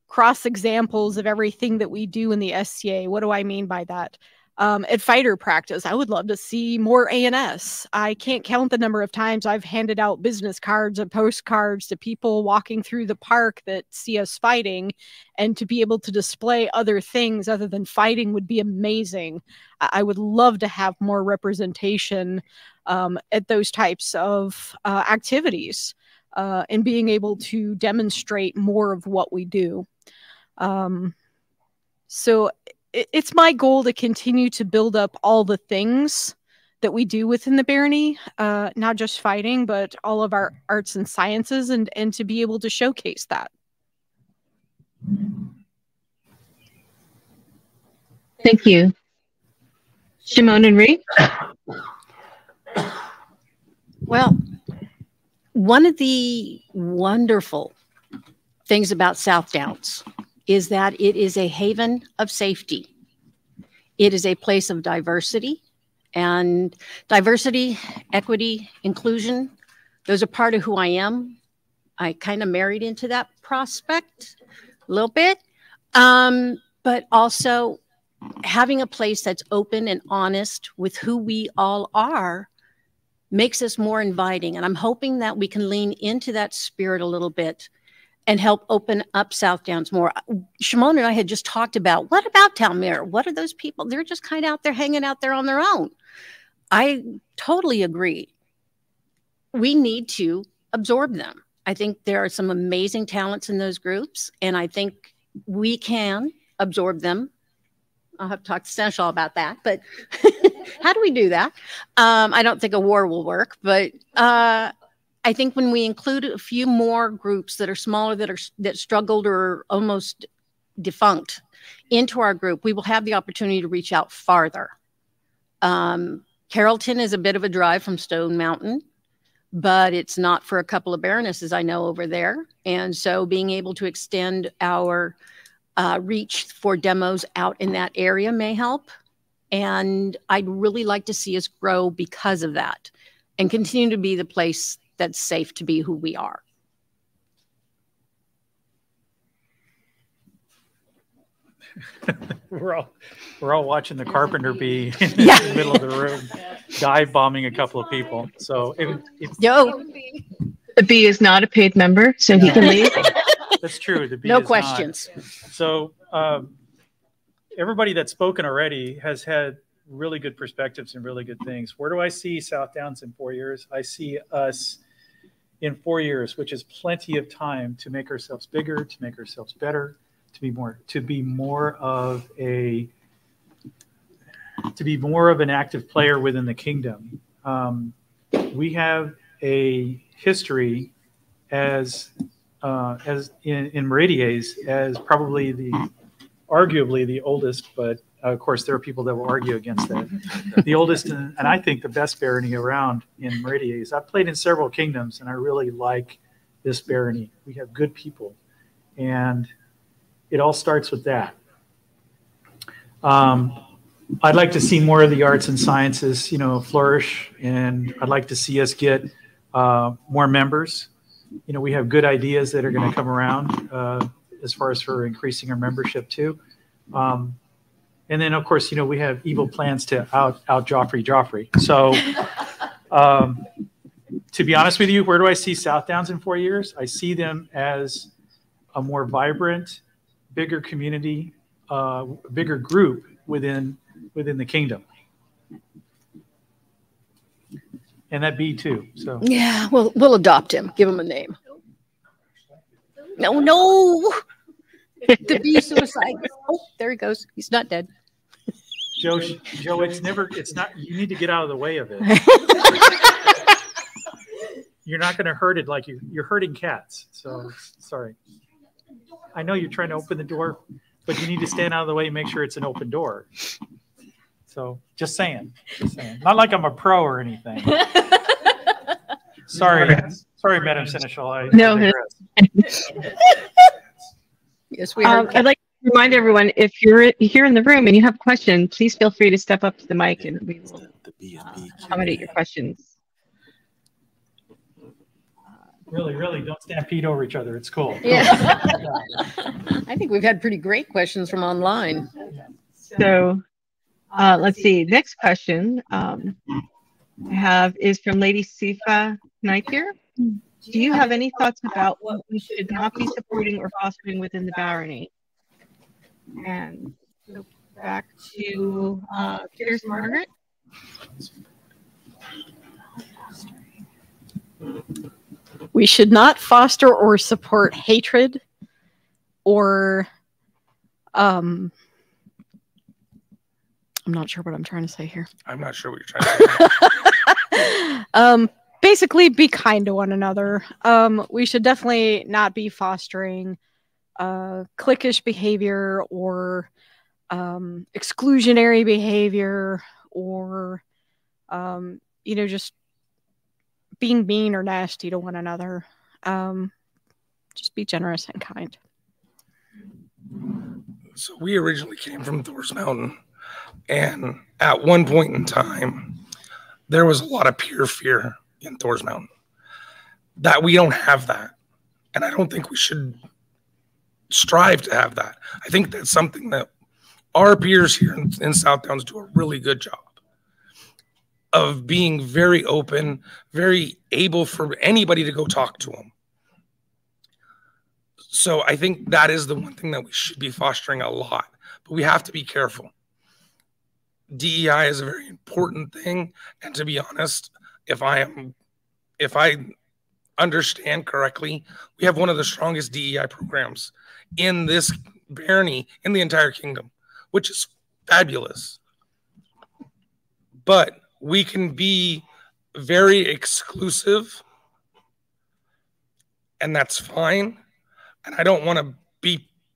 cross examples of everything that we do in the SCA. What do I mean by that? At fighter practice, I would love to see more ANS. I can't count the number of times I've handed out business cards and postcards to people walking through the park that see us fighting, and to be able to display other things other than fighting would be amazing. I would love to have more representation at those types of activities, and being able to demonstrate more of what we do. So it's my goal to continue to build up all the things that we do within the Barony, not just fighting, but all of our arts and sciences, and to be able to showcase that. Thank you. Ximon and Rhi? Well, one of the wonderful things about South Downs is that it is a haven of safety. It is a place of diversity, and diversity, equity, inclusion, those are part of who I am. I kind of married into that prospect a little bit, but also having a place that's open and honest with who we all are makes us more inviting. And I'm hoping that we can lean into that spirit a little bit and help open up South Downs more. Ximon and I had just talked about, what about Talmere? What are those people? They're just kind of out there hanging out there on their own. I totally agree. We need to absorb them. I think there are some amazing talents in those groups, and I think we can absorb them. I'll have to talk to Seneschal about that, but how do we do that? I don't think a war will work, but I think when we include a few more groups that are smaller, that struggled or almost defunct into our group, we will have the opportunity to reach out farther. Carrollton is a bit of a drive from Stone Mountain, but it's not for a couple of baronesses I know over there. And so being able to extend our reach for demos out in that area may help. And I'd really like to see us grow because of that and continue to be the place that's safe to be who we are. We're all watching the carpenter be in the middle of the room, dive bombing a couple of people. So The bee is not a paid member, so he can leave. That's true. The bee No is questions. not. So everybody that's spoken already has had really good perspectives and really good things. Where do I see South Downs in 4 years? I see us in 4 years, which is plenty of time to make ourselves bigger, to make ourselves better, to be more of an active player within the kingdom. We have a history as in Meridies as probably arguably the oldest, but of course there are people that will argue against that. The oldest and I think the best barony around in Meridies. I've played in several kingdoms and I really like this barony. We have good people, and it all starts with that. I'd like to see more of the arts and sciences, flourish, and I'd like to see us get more members. We have good ideas that are going to come around as far as for increasing our membership too. And then, of course, we have evil plans to out Joffrey. So, to be honest with you, where do I see South Downs in 4 years? I see them as a more vibrant, bigger community, bigger group within the kingdom. And that bee too. So yeah, we'll adopt him. Give him a name. No. The bee suicide. Oh, there he goes. He's not dead. Joe, it's not, you need to get out of the way of it. You're not going to hurt it like you're hurting cats. So sorry. I know you're trying to open the door, but you need to stand out of the way and make sure it's an open door. So just saying. Not like I'm a pro or anything. Sorry, Madam Seneschal. No. Yes, we are. I'd like to remind everyone, if you're here in the room and you have a question, please feel free to step up to the mic and we will accommodate your questions. Really, don't stampede over each other. It's cool. Yeah. I think we've had pretty great questions from online. So let's see. Next question I have is from Lady Sifa Napier. Do you have any thoughts about what we should not be supporting or fostering within the barony? And go back to Piers and Mairghread. We should not foster or support hatred or I'm not sure what I'm trying to say here. I'm not sure what you're trying to say. Basically, be kind to one another. We should definitely not be fostering cliquish behavior or exclusionary behavior or, just being mean or nasty to one another. Just be generous and kind. So we originally came from Thor's Mountain, and at one point in time, there was a lot of pure fear in Thor's Mountain. That we don't have that, and I don't think we should strive to have that. I think that's something that our peers here in South Downs do a really good job of being very open, very able for anybody to go talk to them. So I think that is the one thing that we should be fostering a lot, but we have to be careful. DEI is a very important thing, and to be honest, if I understand correctly, we have one of the strongest DEI programs in this barony in the entire kingdom, which is fabulous. But we can be very exclusive, and that's fine. And I don't want to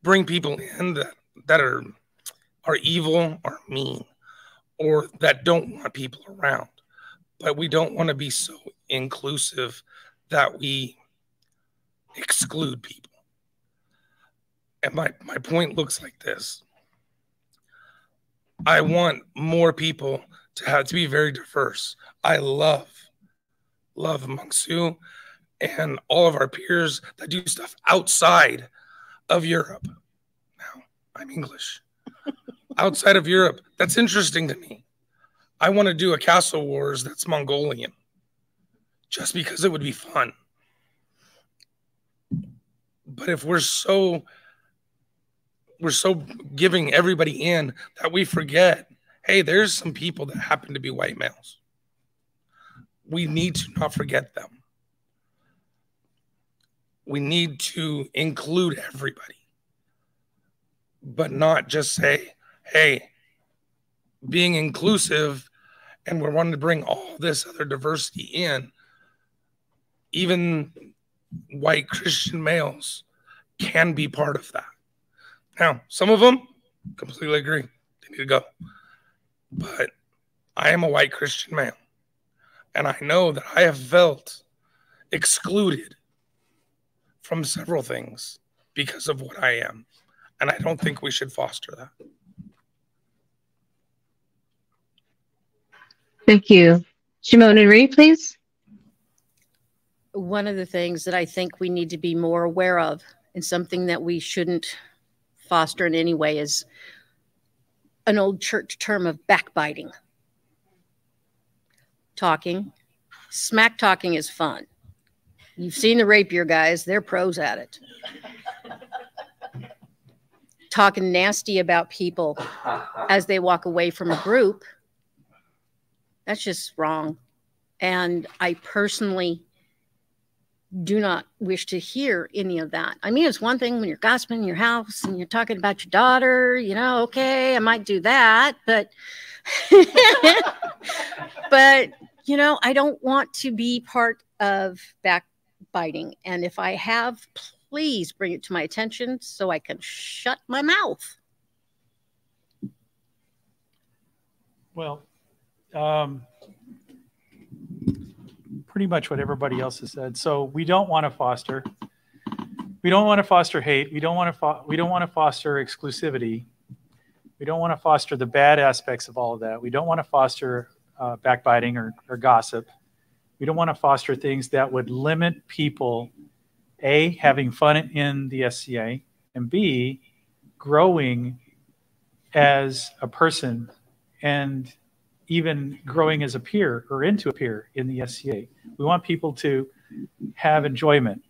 bring people in that are evil or mean or that don't want people around. But we don't want to be so inclusive that we exclude people. And my point looks like this. I want more people to be very diverse. I love Myeong and all of our peers that do stuff outside of Europe. Now, I'm English. Outside of Europe, that's interesting to me. I want to do a Castle Wars that's Mongolian, just because it would be fun. But if we're so giving everybody in that we forget, hey, there's some people that happen to be white males. We need to not forget them. We need to include everybody, but not just say, hey, being inclusive and we're wanting to bring all this other diversity in. Even white Christian males can be part of that. Now, some of them completely agree. They need to go. But I am a white Christian male. And I know that I have felt excluded from several things because of what I am. And I don't think we should foster that. Thank you. Ximon and Rhi, please. One of the things that I think we need to be more aware of, and something that we shouldn't foster in any way, is an old church term of backbiting. Talking. Smack talking is fun. You've seen the rapier guys, they're pros at it. Talking nasty about people as they walk away from a group, that's just wrong. And I personally do not wish to hear any of that. I mean, it's one thing when you're gossiping in your house and you're talking about your daughter, you know, okay, I might do that, but but you know, I don't want to be part of backbiting. And if I have, please bring it to my attention so I can shut my mouth. Well, pretty much what everybody else has said. So we don't want to foster. We don't want to foster hate. We don't want to foster exclusivity. We don't want to foster the bad aspects of all of that. We don't want to foster backbiting or gossip. We don't want to foster things that would limit people, A, having fun in the SCA, and B, growing as a person and even growing as a peer or into a peer in the SCA. We want people to have enjoyment.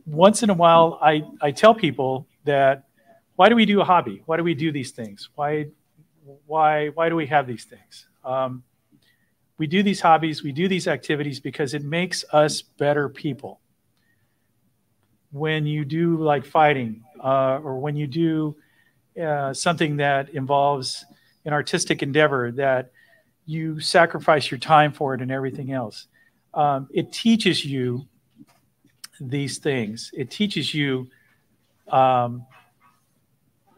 Once in a while, I tell people that, why do we do a hobby? Why do we do these things? Why do we have these things? We do these hobbies, we do these activities because it makes us better people. When you do like fighting, or when you do something that involves an artistic endeavor, that you sacrifice your time for it and everything else, it teaches you these things. It teaches you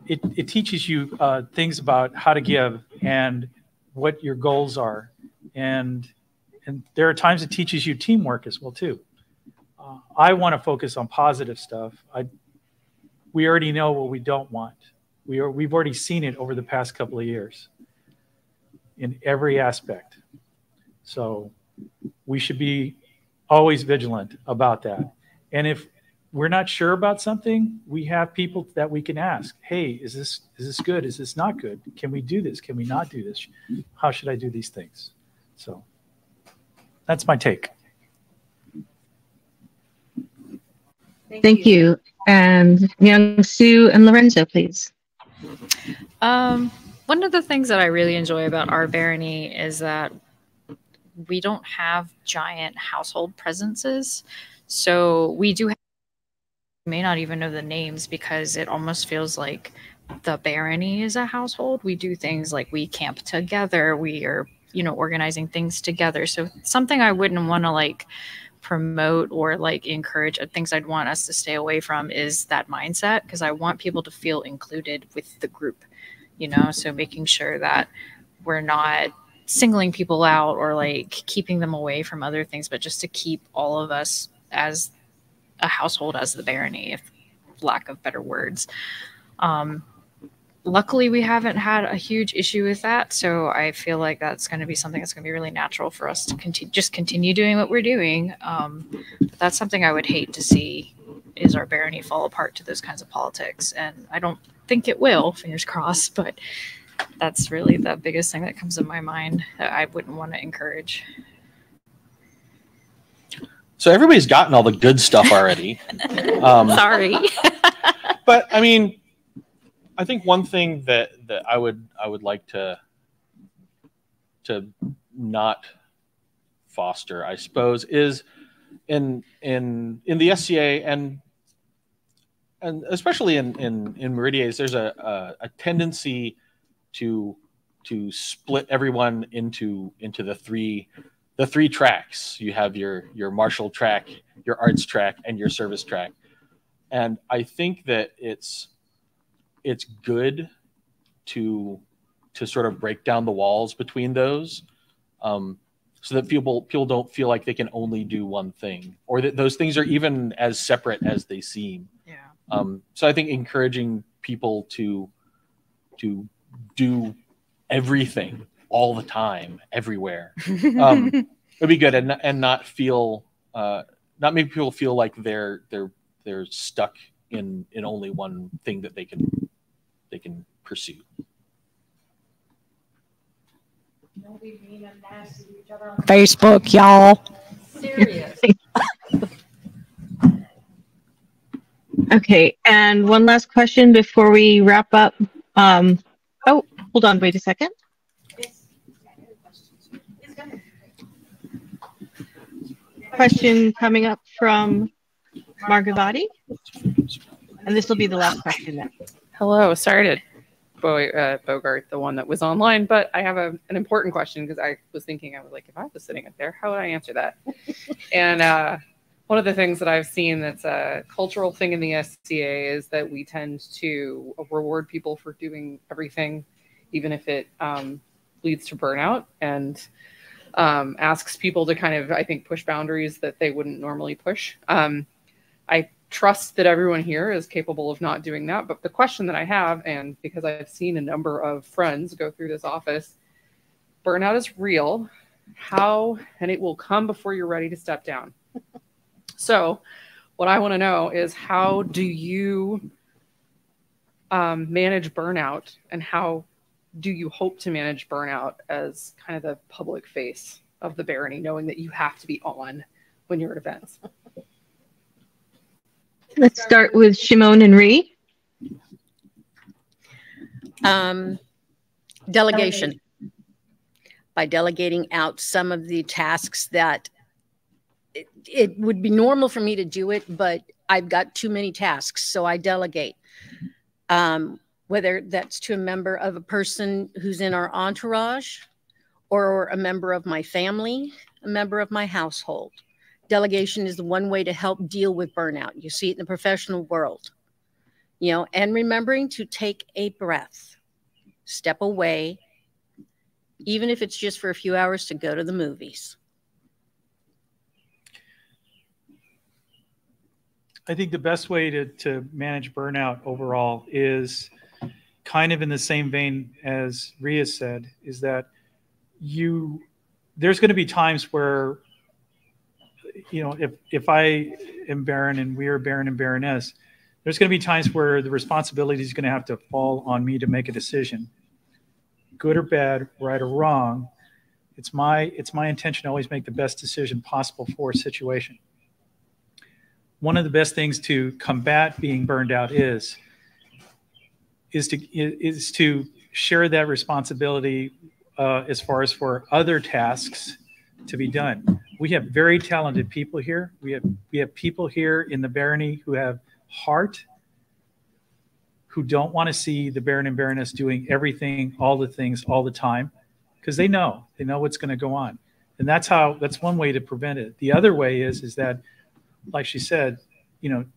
it teaches you things about how to give and what your goals are, and there are times it teaches you teamwork as well too. I want to focus on positive stuff. We already know what we don't want. We've already seen it over the past couple of years in every aspect. So we should be always vigilant about that. And if we're not sure about something, we have people that we can ask, hey, is this good? Is this not good? Can we do this? Can we not do this? How should I do these things? So that's my take. Thank you. And Myeong, Sue, and Lorenzo, please. One of the things that I really enjoy about our barony is that we don't have giant household presences. So we do have, you may not even know the names because it almost feels like the barony is a household. We do things like we camp together. We are, you know, organizing things together. So something I wouldn't want to like promote or like encourage, things I'd want us to stay away from is that mindset, because I want people to feel included with the group, you know, so making sure that we're not singling people out or like keeping them away from other things, but just to keep all of us as a household, as the barony, if lack of better words. Luckily, we haven't had a huge issue with that, so I feel like that's going to be something that's going to be really natural for us to continue doing what we're doing. But that's something I would hate to see, is our barony fall apart to those kinds of politics, and I don't think it will, fingers crossed, but that's really the biggest thing that comes to my mind that I wouldn't want to encourage. So everybody's gotten all the good stuff already. Sorry. But I mean, I think one thing that I would like to not foster, I suppose, is in the SCA and especially in Meridians, there's a tendency to split everyone into the three tracks. You have your martial track, your arts track, and your service track. And I think that it's good to sort of break down the walls between those, so that people don't feel like they can only do one thing, or that those things are even as separate as they seem. Yeah. So I think encouraging people to do everything all the time, everywhere, would be good, and not feel not make people feel like they're stuck in only one thing that they can pursue. Facebook, y'all. Serious. Okay, and one last question before we wrap up. Oh, hold on, wait a second. Question coming up from Mairghread, and this will be the last question then. Hello, sorry to bogart the one that was online, but I have an important question, because I was like, if I was sitting up there, how would I answer that? And one of the things that I've seen that's a cultural thing in the SCA is that we tend to reward people for doing everything, even if it leads to burnout, and asks people to kind of, I think, push boundaries that they wouldn't normally push. I trust that everyone here is capable of not doing that. But the question that I have, and because I've seen a number of friends go through this office, burnout is real. How, and it will come before you're ready to step down. So what I want to know is, how do you manage burnout, and how do you hope to manage burnout as kind of the public face of the barony, knowing that you have to be on when you're at events? Let's start with Ximon and Rhi. Delegation. By delegating out some of the tasks that it would be normal for me to do it, but I've got too many tasks, so I delegate. Whether that's to a member of a person who's in our entourage, or a member of my family, a member of my household. Delegation is the one way to help deal with burnout. You see it in the professional world, and remembering to take a breath, step away, even if it's just for a few hours, to go to the movies. I think the best way to manage burnout overall is kind of in the same vein as Rhea said, is that there's going to be times where, if I am Baron and we are Baron and Baroness, there's going to be times where the responsibility is going to have to fall on me to make a decision, good or bad, right or wrong. It's my intention to always make the best decision possible for a situation. One of the best things to combat being burned out is to share that responsibility as far as for other tasks to be done. We have very talented people here. We have people here in the barony who have heart, who don't want to see the Baron and Baroness doing everything, all the things, all the time, because they know what's going to go on. And that's one way to prevent it. The other way is that, like she said,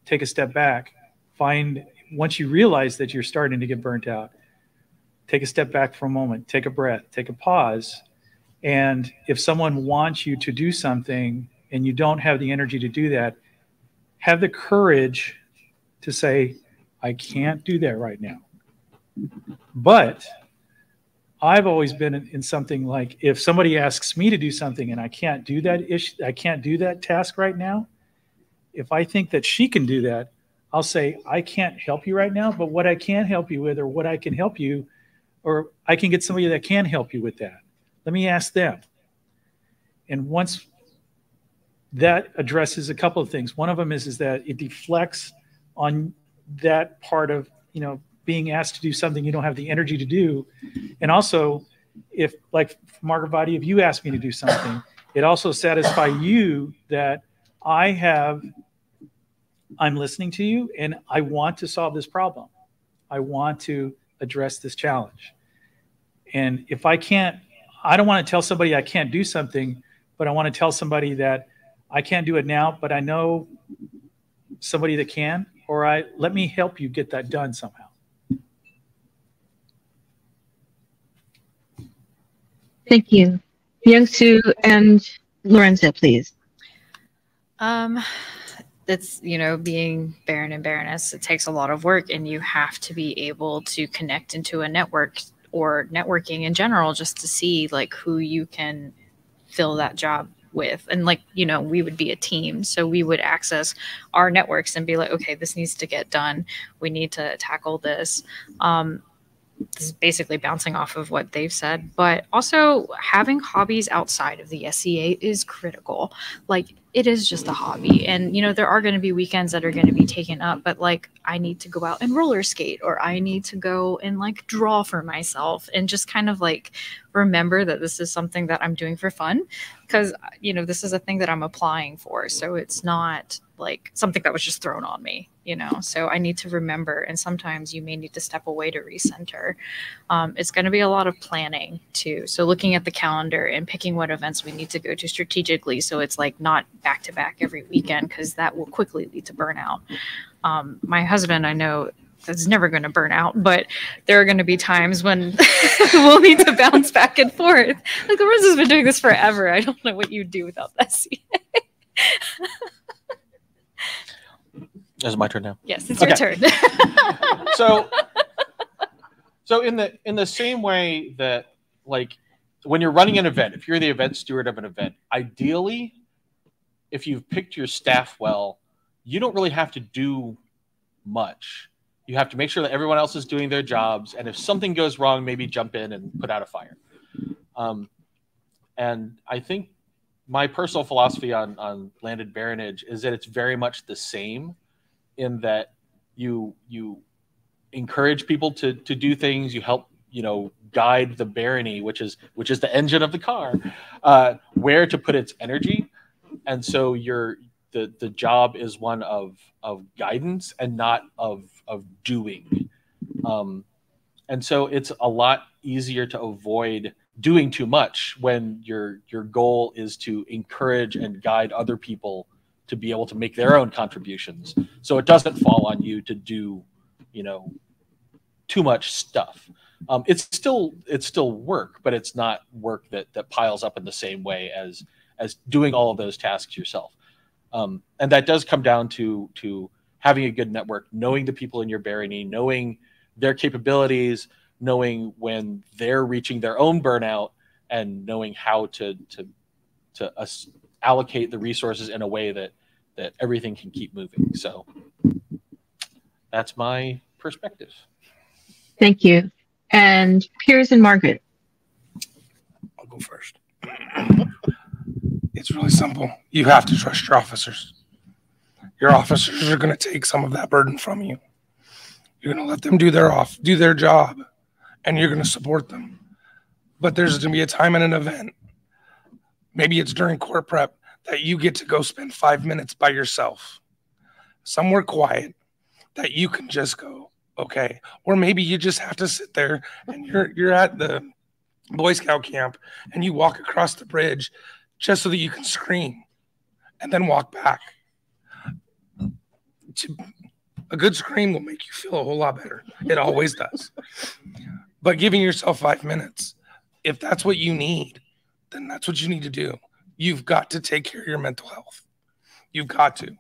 take a step back, once you realize that you're starting to get burnt out, take a step back for a moment, take a breath, take a pause. And if someone wants you to do something and you don't have the energy to do that, have the courage to say, I can't do that right now. But I've always been in something like, if somebody asks me to do something and I can't do that task right now, if I think that she can do that, I'll say, I can't help you right now, but what I can help you with, or what I can help you, or I can get somebody that can help you with that. Let me ask them. And once that addresses a couple of things. One of them is that it deflects on that part of, you know, being asked to do something you don't have the energy to do. And also, if, like Mairghread, if you ask me to do something, it also satisfies you that I'm listening to you and I want to solve this problem. I want to address this challenge. And if I can't, I don't want to tell somebody I can't do something, but I want to tell somebody that I can't do it now, but I know somebody that can, or let me help you get that done somehow. Thank you. Young-Soo and Lorenzo, please. It's, you know, being Baron and Baroness, it takes a lot of work, and you have to be able to connect into a network or networking in general just to see like who you can fill that job with. And like, you know, we would be a team, so we would access our networks and be like, okay, this needs to get done. We need to tackle this. This is basically bouncing off of what they've said, but also having hobbies outside of the SCA is critical. Like, it is just a hobby. And, you know, there are going to be weekends that are going to be taken up, but like, I need to go out and roller skate, or I need to go and like draw for myself, and just kind of like remember that this is something that I'm doing for fun, because, you know, this is a thing that I'm applying for. So it's not like something that was just thrown on me, you know, so I need to remember. And sometimes you may need to step away to recenter. It's going to be a lot of planning too. So looking at the calendar and picking what events we need to go to strategically, so it's like not back to back every weekend, because that will quickly lead to burnout. My husband, I know that's never going to burn out, but there are going to be times when we'll need to bounce back and forth. Like, Lorenzo's been doing this forever. I don't know what you'd do without that SCA. Is it my turn now? Yes, it's your turn. So in the same way that, like, when you're running an event, if you're the event steward of an event, ideally, if you've picked your staff well, you don't really have to do much. You have to make sure that everyone else is doing their jobs, and if something goes wrong, maybe jump in and put out a fire. And I think my personal philosophy on landed baronage is that it's very much the same, in that you encourage people to do things, you help, you know, guide the barony, which is the engine of the car, where to put its energy. And so the job is one of guidance and not of doing. And so it's a lot easier to avoid doing too much when your goal is to encourage and guide other people to be able to make their own contributions. So it doesn't fall on you to do, you know, too much stuff. It's still work, but it's not work that piles up in the same way as doing all of those tasks yourself. And that does come down to having a good network, knowing the people in your barony, knowing their capabilities, knowing when they're reaching their own burnout, and knowing how to allocate the resources in a way that everything can keep moving. So that's my perspective. Thank you. And Piers and Mairghread. I'll go first. It's really simple. You have to trust your officers. Your officers are going to take some of that burden from you. You're going to let them do their job, and you're going to support them. But there's going to be a time in an event, maybe it's during court prep, that you get to go spend 5 minutes by yourself, somewhere quiet, that you can just go, okay. Or maybe you just have to sit there, and you're at the Boy Scout camp, and you walk across the bridge just so that you can scream and then walk back. A good scream will make you feel a whole lot better. It always does. But giving yourself 5 minutes, if that's what you need, then that's what you need to do. You've got to take care of your mental health. You've got to.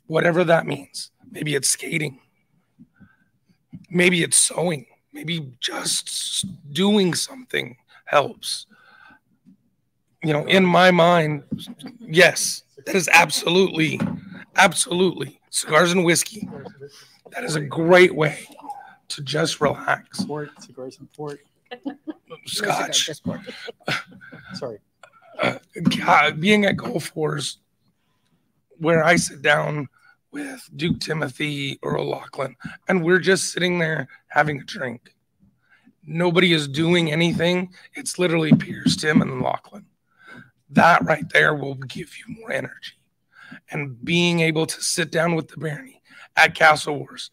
Whatever that means. Maybe it's skating. Maybe it's sewing. Maybe just doing something helps. You know, in my mind, yes, that is absolutely cigars and whiskey. That is a great way to just relax. Cigars and port. Scotch. Sorry. Being at Gulf Wars, where I sit down with Duke Timothy or O'Loughlin, and we're just sitting there having a drink. Nobody is doing anything. It's literally Piers, Tim, and Lachlan. That right there will give you more energy. And being able to sit down with the Barony at Castle Wars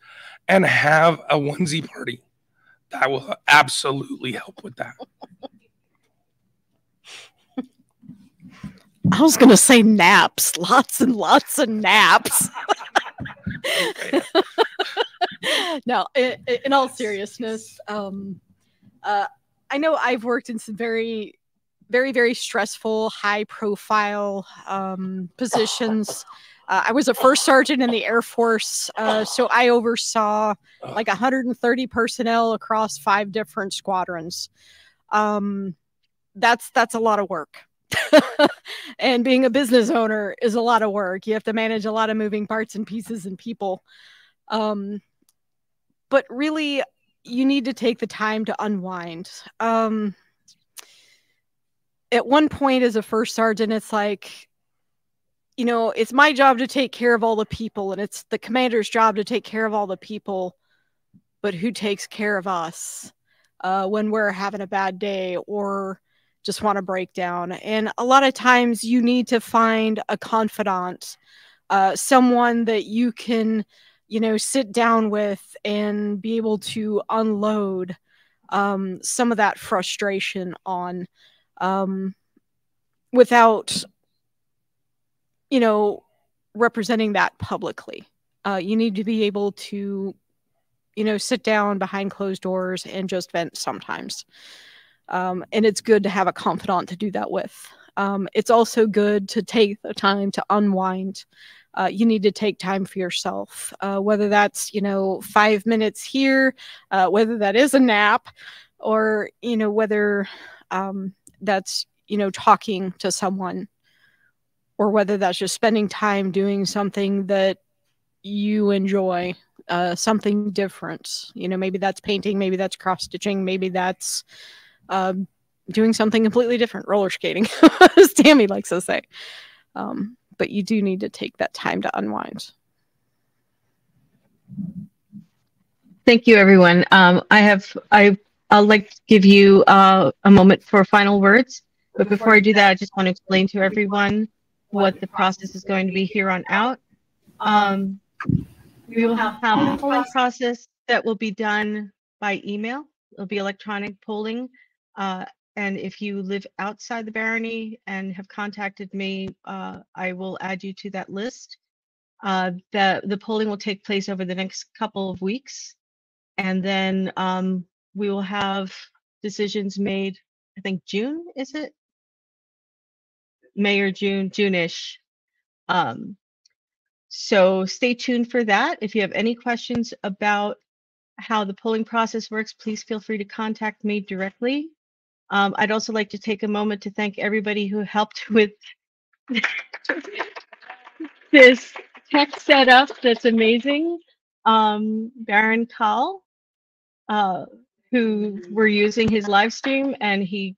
and have a onesie party, that will absolutely help with that. I was going to say naps, lots and lots of naps. No, in all seriousness, I know I've worked in some very, very stressful, high-profile positions. I was a first sergeant in the Air Force, so I oversaw like 130 personnel across 5 different squadrons. That's a lot of work. And being a business owner is a lot of work. You have to manage a lot of moving parts and pieces and people. But really, you need to take the time to unwind. At one point as a first sergeant, it's like, you know, it's my job to take care of all the people, and it's the commander's job to take care of all the people, but who takes care of us when we're having a bad day or just want to break down? And a lot of times you need to find a confidant, someone that you can, you know, sit down with and be able to unload some of that frustration on without, you know, representing that publicly. You need to be able to, you know, sit down behind closed doors and just vent sometimes. And it's good to have a confidant to do that with. It's also good to take the time to unwind. You need to take time for yourself, whether that's, you know, 5 minutes here, whether that is a nap, or, you know, whether that's, you know, talking to someone, or whether that's just spending time doing something that you enjoy, something different. You know, maybe that's painting, maybe that's cross stitching, maybe that's doing something completely different, roller skating, as Tammy likes to say. But you do need to take that time to unwind. Thank you, everyone. I'd like to give you a moment for final words. But before I do that, I just want to explain to everyone what the process is going to be here on out. We will have a polling process that will be done by email. It'll be electronic polling. And if you live outside the barony and have contacted me, I will add you to that list. The polling will take place over the next couple of weeks. And then we will have decisions made, I think June, is it? May or June, June-ish. So stay tuned for that. If you have any questions about how the polling process works, please feel free to contact me directly. I'd also like to take a moment to thank everybody who helped with this tech setup that's amazing. Baron Kal, who we're using his live stream, and he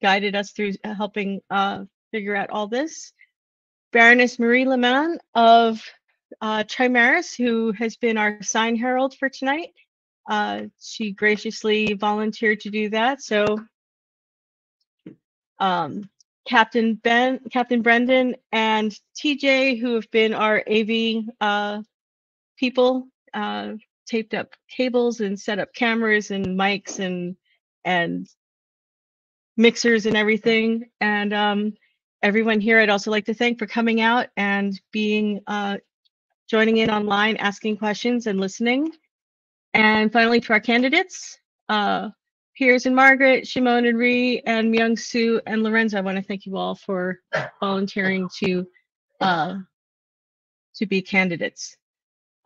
guided us through helping figure out all this. Baroness Marie Leman of Chimeras, who has been our sign herald for tonight. She graciously volunteered to do that. So Captain Brendan and TJ, who have been our AV people, taped up cables and set up cameras and mics and mixers and everything. And everyone here I'd also like to thank for coming out and being joining in online, asking questions and listening. And finally, to our candidates, Piers and Mairghread, Ximon and Rhi, and Myeong, Sue, and Lorenzo, I want to thank you all for volunteering to be candidates.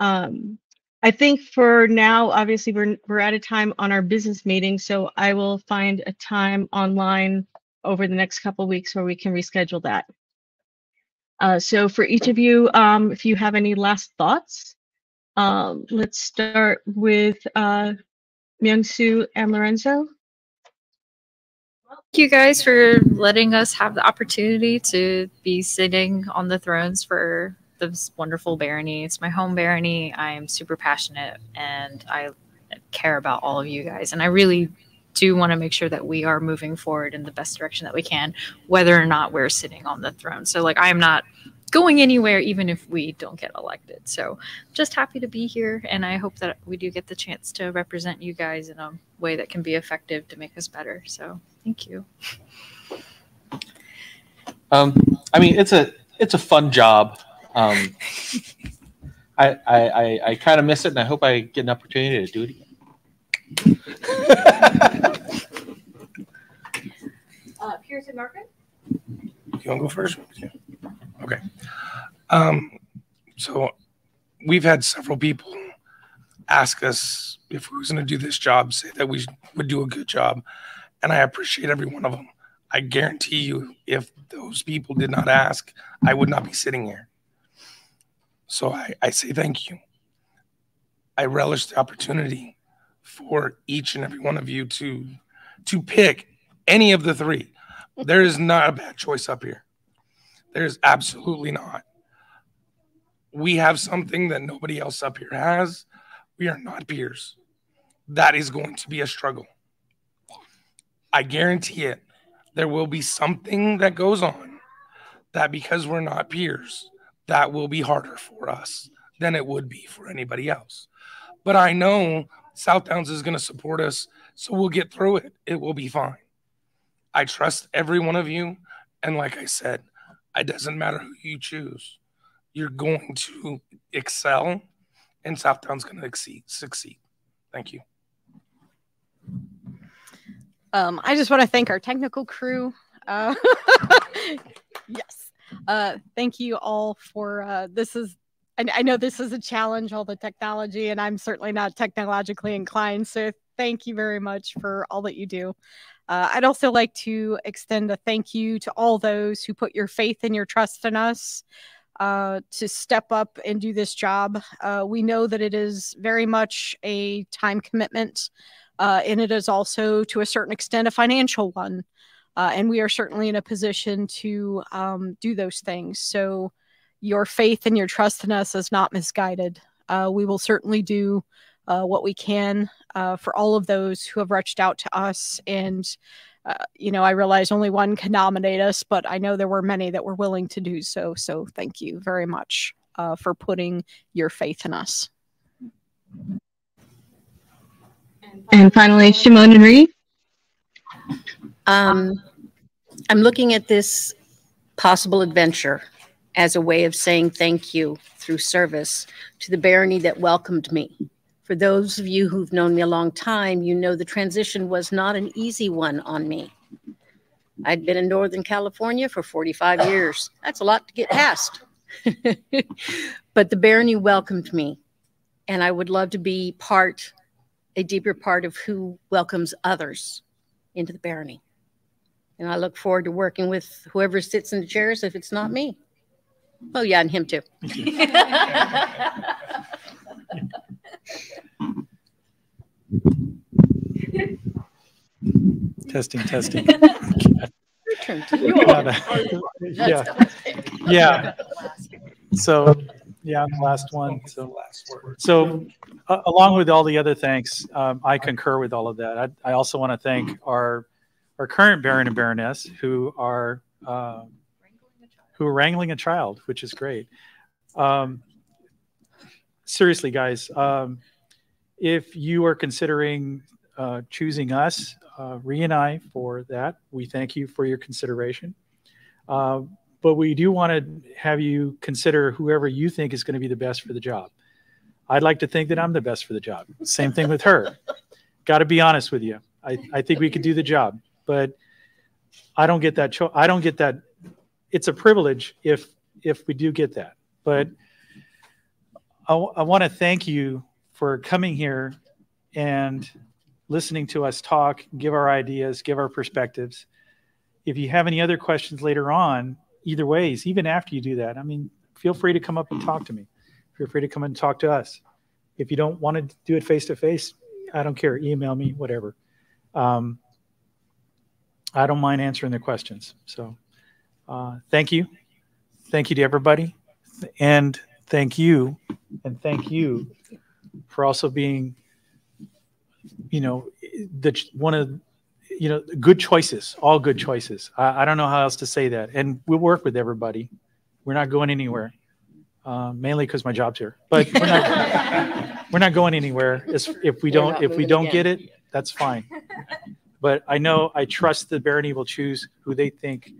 I think for now, obviously, we're out of time on our business meeting, so I will find a time online over the next couple of weeks where we can reschedule that. So for each of you, if you have any last thoughts, let's start with Myeong, Sue, and Lorenzo. Well, you guys for letting us have the opportunity to be sitting on the thrones for this wonderful barony. It's my home barony. I am super passionate and I care about all of you guys. And I really do want to make sure that we are moving forward in the best direction that we can, whether or not we're sitting on the throne. So like, I'm not going anywhere, even if we don't get elected. So just happy to be here. And I hope that we do get the chance to represent you guys in a way that can be effective to make us better. So thank you. I mean, it's a fun job. I kind of miss it, and I hope I get an opportunity to do it again. Piers and Mairghread? You want to go first? Yeah. Okay. So we've had several people ask us if we was going to do this job, say that we would do a good job. And I appreciate every one of them. I guarantee you, if those people did not ask, I would not be sitting here. So I say thank you. I relish the opportunity for each and every one of you to pick any of the three. There is not a bad choice up here. There's absolutely not. We have something that nobody else up here has. We are not peers. That is going to be a struggle. I guarantee it. There will be something that goes on that because we're not peers, that will be harder for us than it would be for anybody else. But I know South Downs is going to support us, so we'll get through it. It will be fine. I trust every one of you. And like I said, it doesn't matter who you choose. You're going to excel, and South Downs going to succeed. Thank you. I just want to thank our technical crew. Yes. Thank you all for this is, I know this is a challenge, all the technology, and I'm certainly not technologically inclined. So thank you very much for all that you do. I'd also like to extend a thank you to all those who put your faith and your trust in us to step up and do this job. We know that it is very much a time commitment, and it is also, to a certain extent, a financial one. And we are certainly in a position to do those things. So your faith and your trust in us is not misguided. We will certainly do what we can for all of those who have reached out to us. And, you know, I realize only one can nominate us, but I know there were many that were willing to do so. So thank you very much for putting your faith in us. And finally, Ximon and Rhi. I'm looking at this possible adventure as a way of saying thank you through service to the barony that welcomed me. For those of you who've known me a long time, you know the transition was not an easy one on me. I'd been in Northern California for 45 years. That's a lot to get past. But the barony welcomed me, and I would love to be a deeper part of who welcomes others into the barony. And I look forward to working with whoever sits in the chairs if it's not me. Oh, yeah, and him too. Testing. Return to you. Yeah. So, yeah, the last one. So along with all the other thanks, I concur with all of that. I also want to thank our current Baron and Baroness who are wrangling a child, which is great. Seriously, guys, if you are considering choosing us, Rhi and I, for that, we thank you for your consideration. But we do want to have you consider whoever you think is going to be the best for the job. I'd like to think that I'm the best for the job. Same thing with her. Got to be honest with you. I think we could do the job, but I don't get that. I don't get that. It's a privilege if we do get that. But I want to thank you for coming here and listening to us talk, give our ideas, give our perspectives. If you have any other questions later on, either ways, even after you do that, I mean, feel free to come up and talk to me. Feel free to come and talk to us. If you don't want to do it face-to-face, I don't care. Email me, whatever. I don't mind answering the questions. So thank you. Thank you to everybody. And thank you for also being, one of, good choices, all good choices. I don't know how else to say that. And we'll work with everybody. We're not going anywhere, mainly because my job's here. But we're not going anywhere. If we don't get it, that's fine. But I trust the barony will choose who they think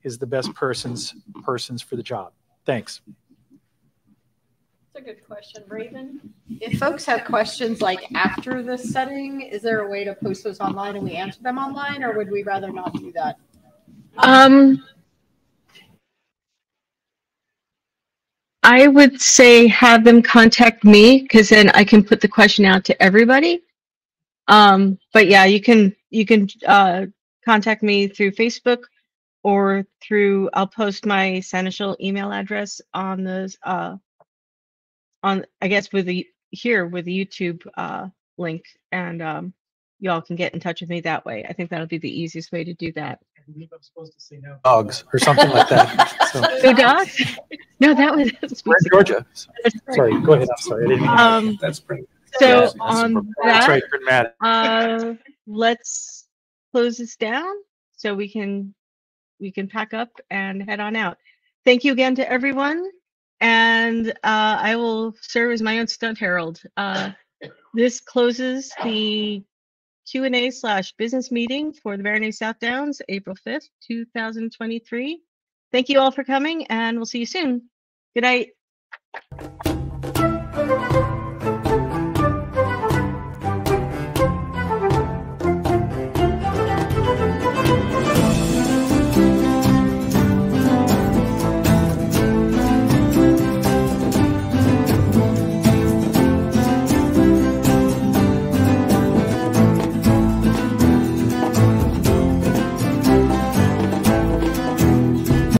is the best persons for the job. Thanks. That's a good question, Raven. If folks have questions like after this setting, is there a way to post those online and we answer them online, or would we rather not do that? I would say have them contact me, because then I can put the question out to everybody. But yeah, you can contact me through Facebook or through, I'll post my Seneschal email address on those I guess with the YouTube link, and y'all can get in touch with me that way. I think that'll be the easiest way to do that. I believe I'm supposed to say no dogs or something like that. So. No dogs? No, that was we're in Georgia. Sorry, go ahead. I'm sorry. I didn't mean that's pretty. So That's on that's right, that, let's close this down so we can pack up and head on out. Thank you again to everyone, and I will serve as my own stunt herald. This closes the Q&A/business meeting for the Barony South Downs, April 5th, 2023. Thank you all for coming, and we'll see you soon. Good night.